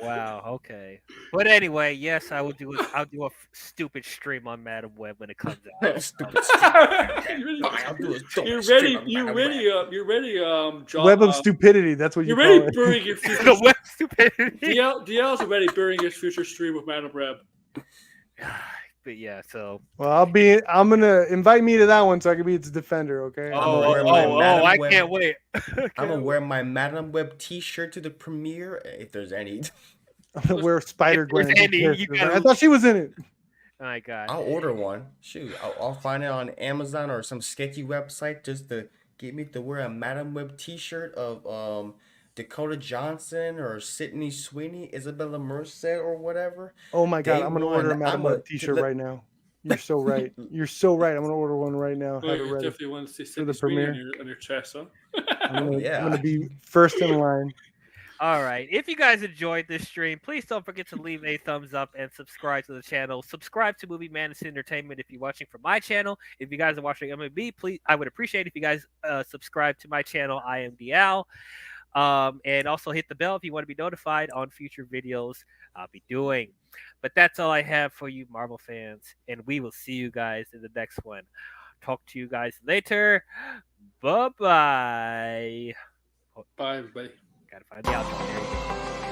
Wow. Okay. But anyway, yes, I'll do a stupid stream on Madam Web when it comes out. Stupid. You're ready, John. Web of stupidity. That's what you You're call ready it. burying your future. The web stupidity. DL's already burying his future stream with Madam Reb. But yeah, so Well, I'm gonna invite me to that one so I can be its defender, okay? gonna wear my Madam I Web- can't wait. I'm gonna wear my Madam Web T-shirt to the premiere if there's any. I'm gonna wear Spider If there's Gwen. any, you gotta- I thought she was in it. My God. I'll order one. Shoot, I'll find it on Amazon or some sketchy website just to get me to wear a Madam Web T-shirt of Dakota Johnson or Sydney Sweeney, Isabella Merced or whatever. Oh my God, Day I'm gonna order a one, Madam Web T-shirt right now. You're so right. You're so right. I'm gonna order one right now. Well, Have it you ready definitely want to see for the Sydney Sweeney premiere. on your chest, huh? I'm Oh yeah. gonna be first in line. All right. If you guys enjoyed this stream, please don't forget to leave a thumbs up and subscribe to the channel. Subscribe to Movie Madness Entertainment if you're watching from my channel. If you guys are watching MMB, please, I would appreciate if you guys subscribe to my channel. I am DL. And also hit the bell if you want to be notified on future videos I'll be doing. But that's all I have for you, Marvel fans, and we will see you guys in the next one. Talk to you guys later. Bye bye. Bye, everybody. Gotta find the outro. There you go.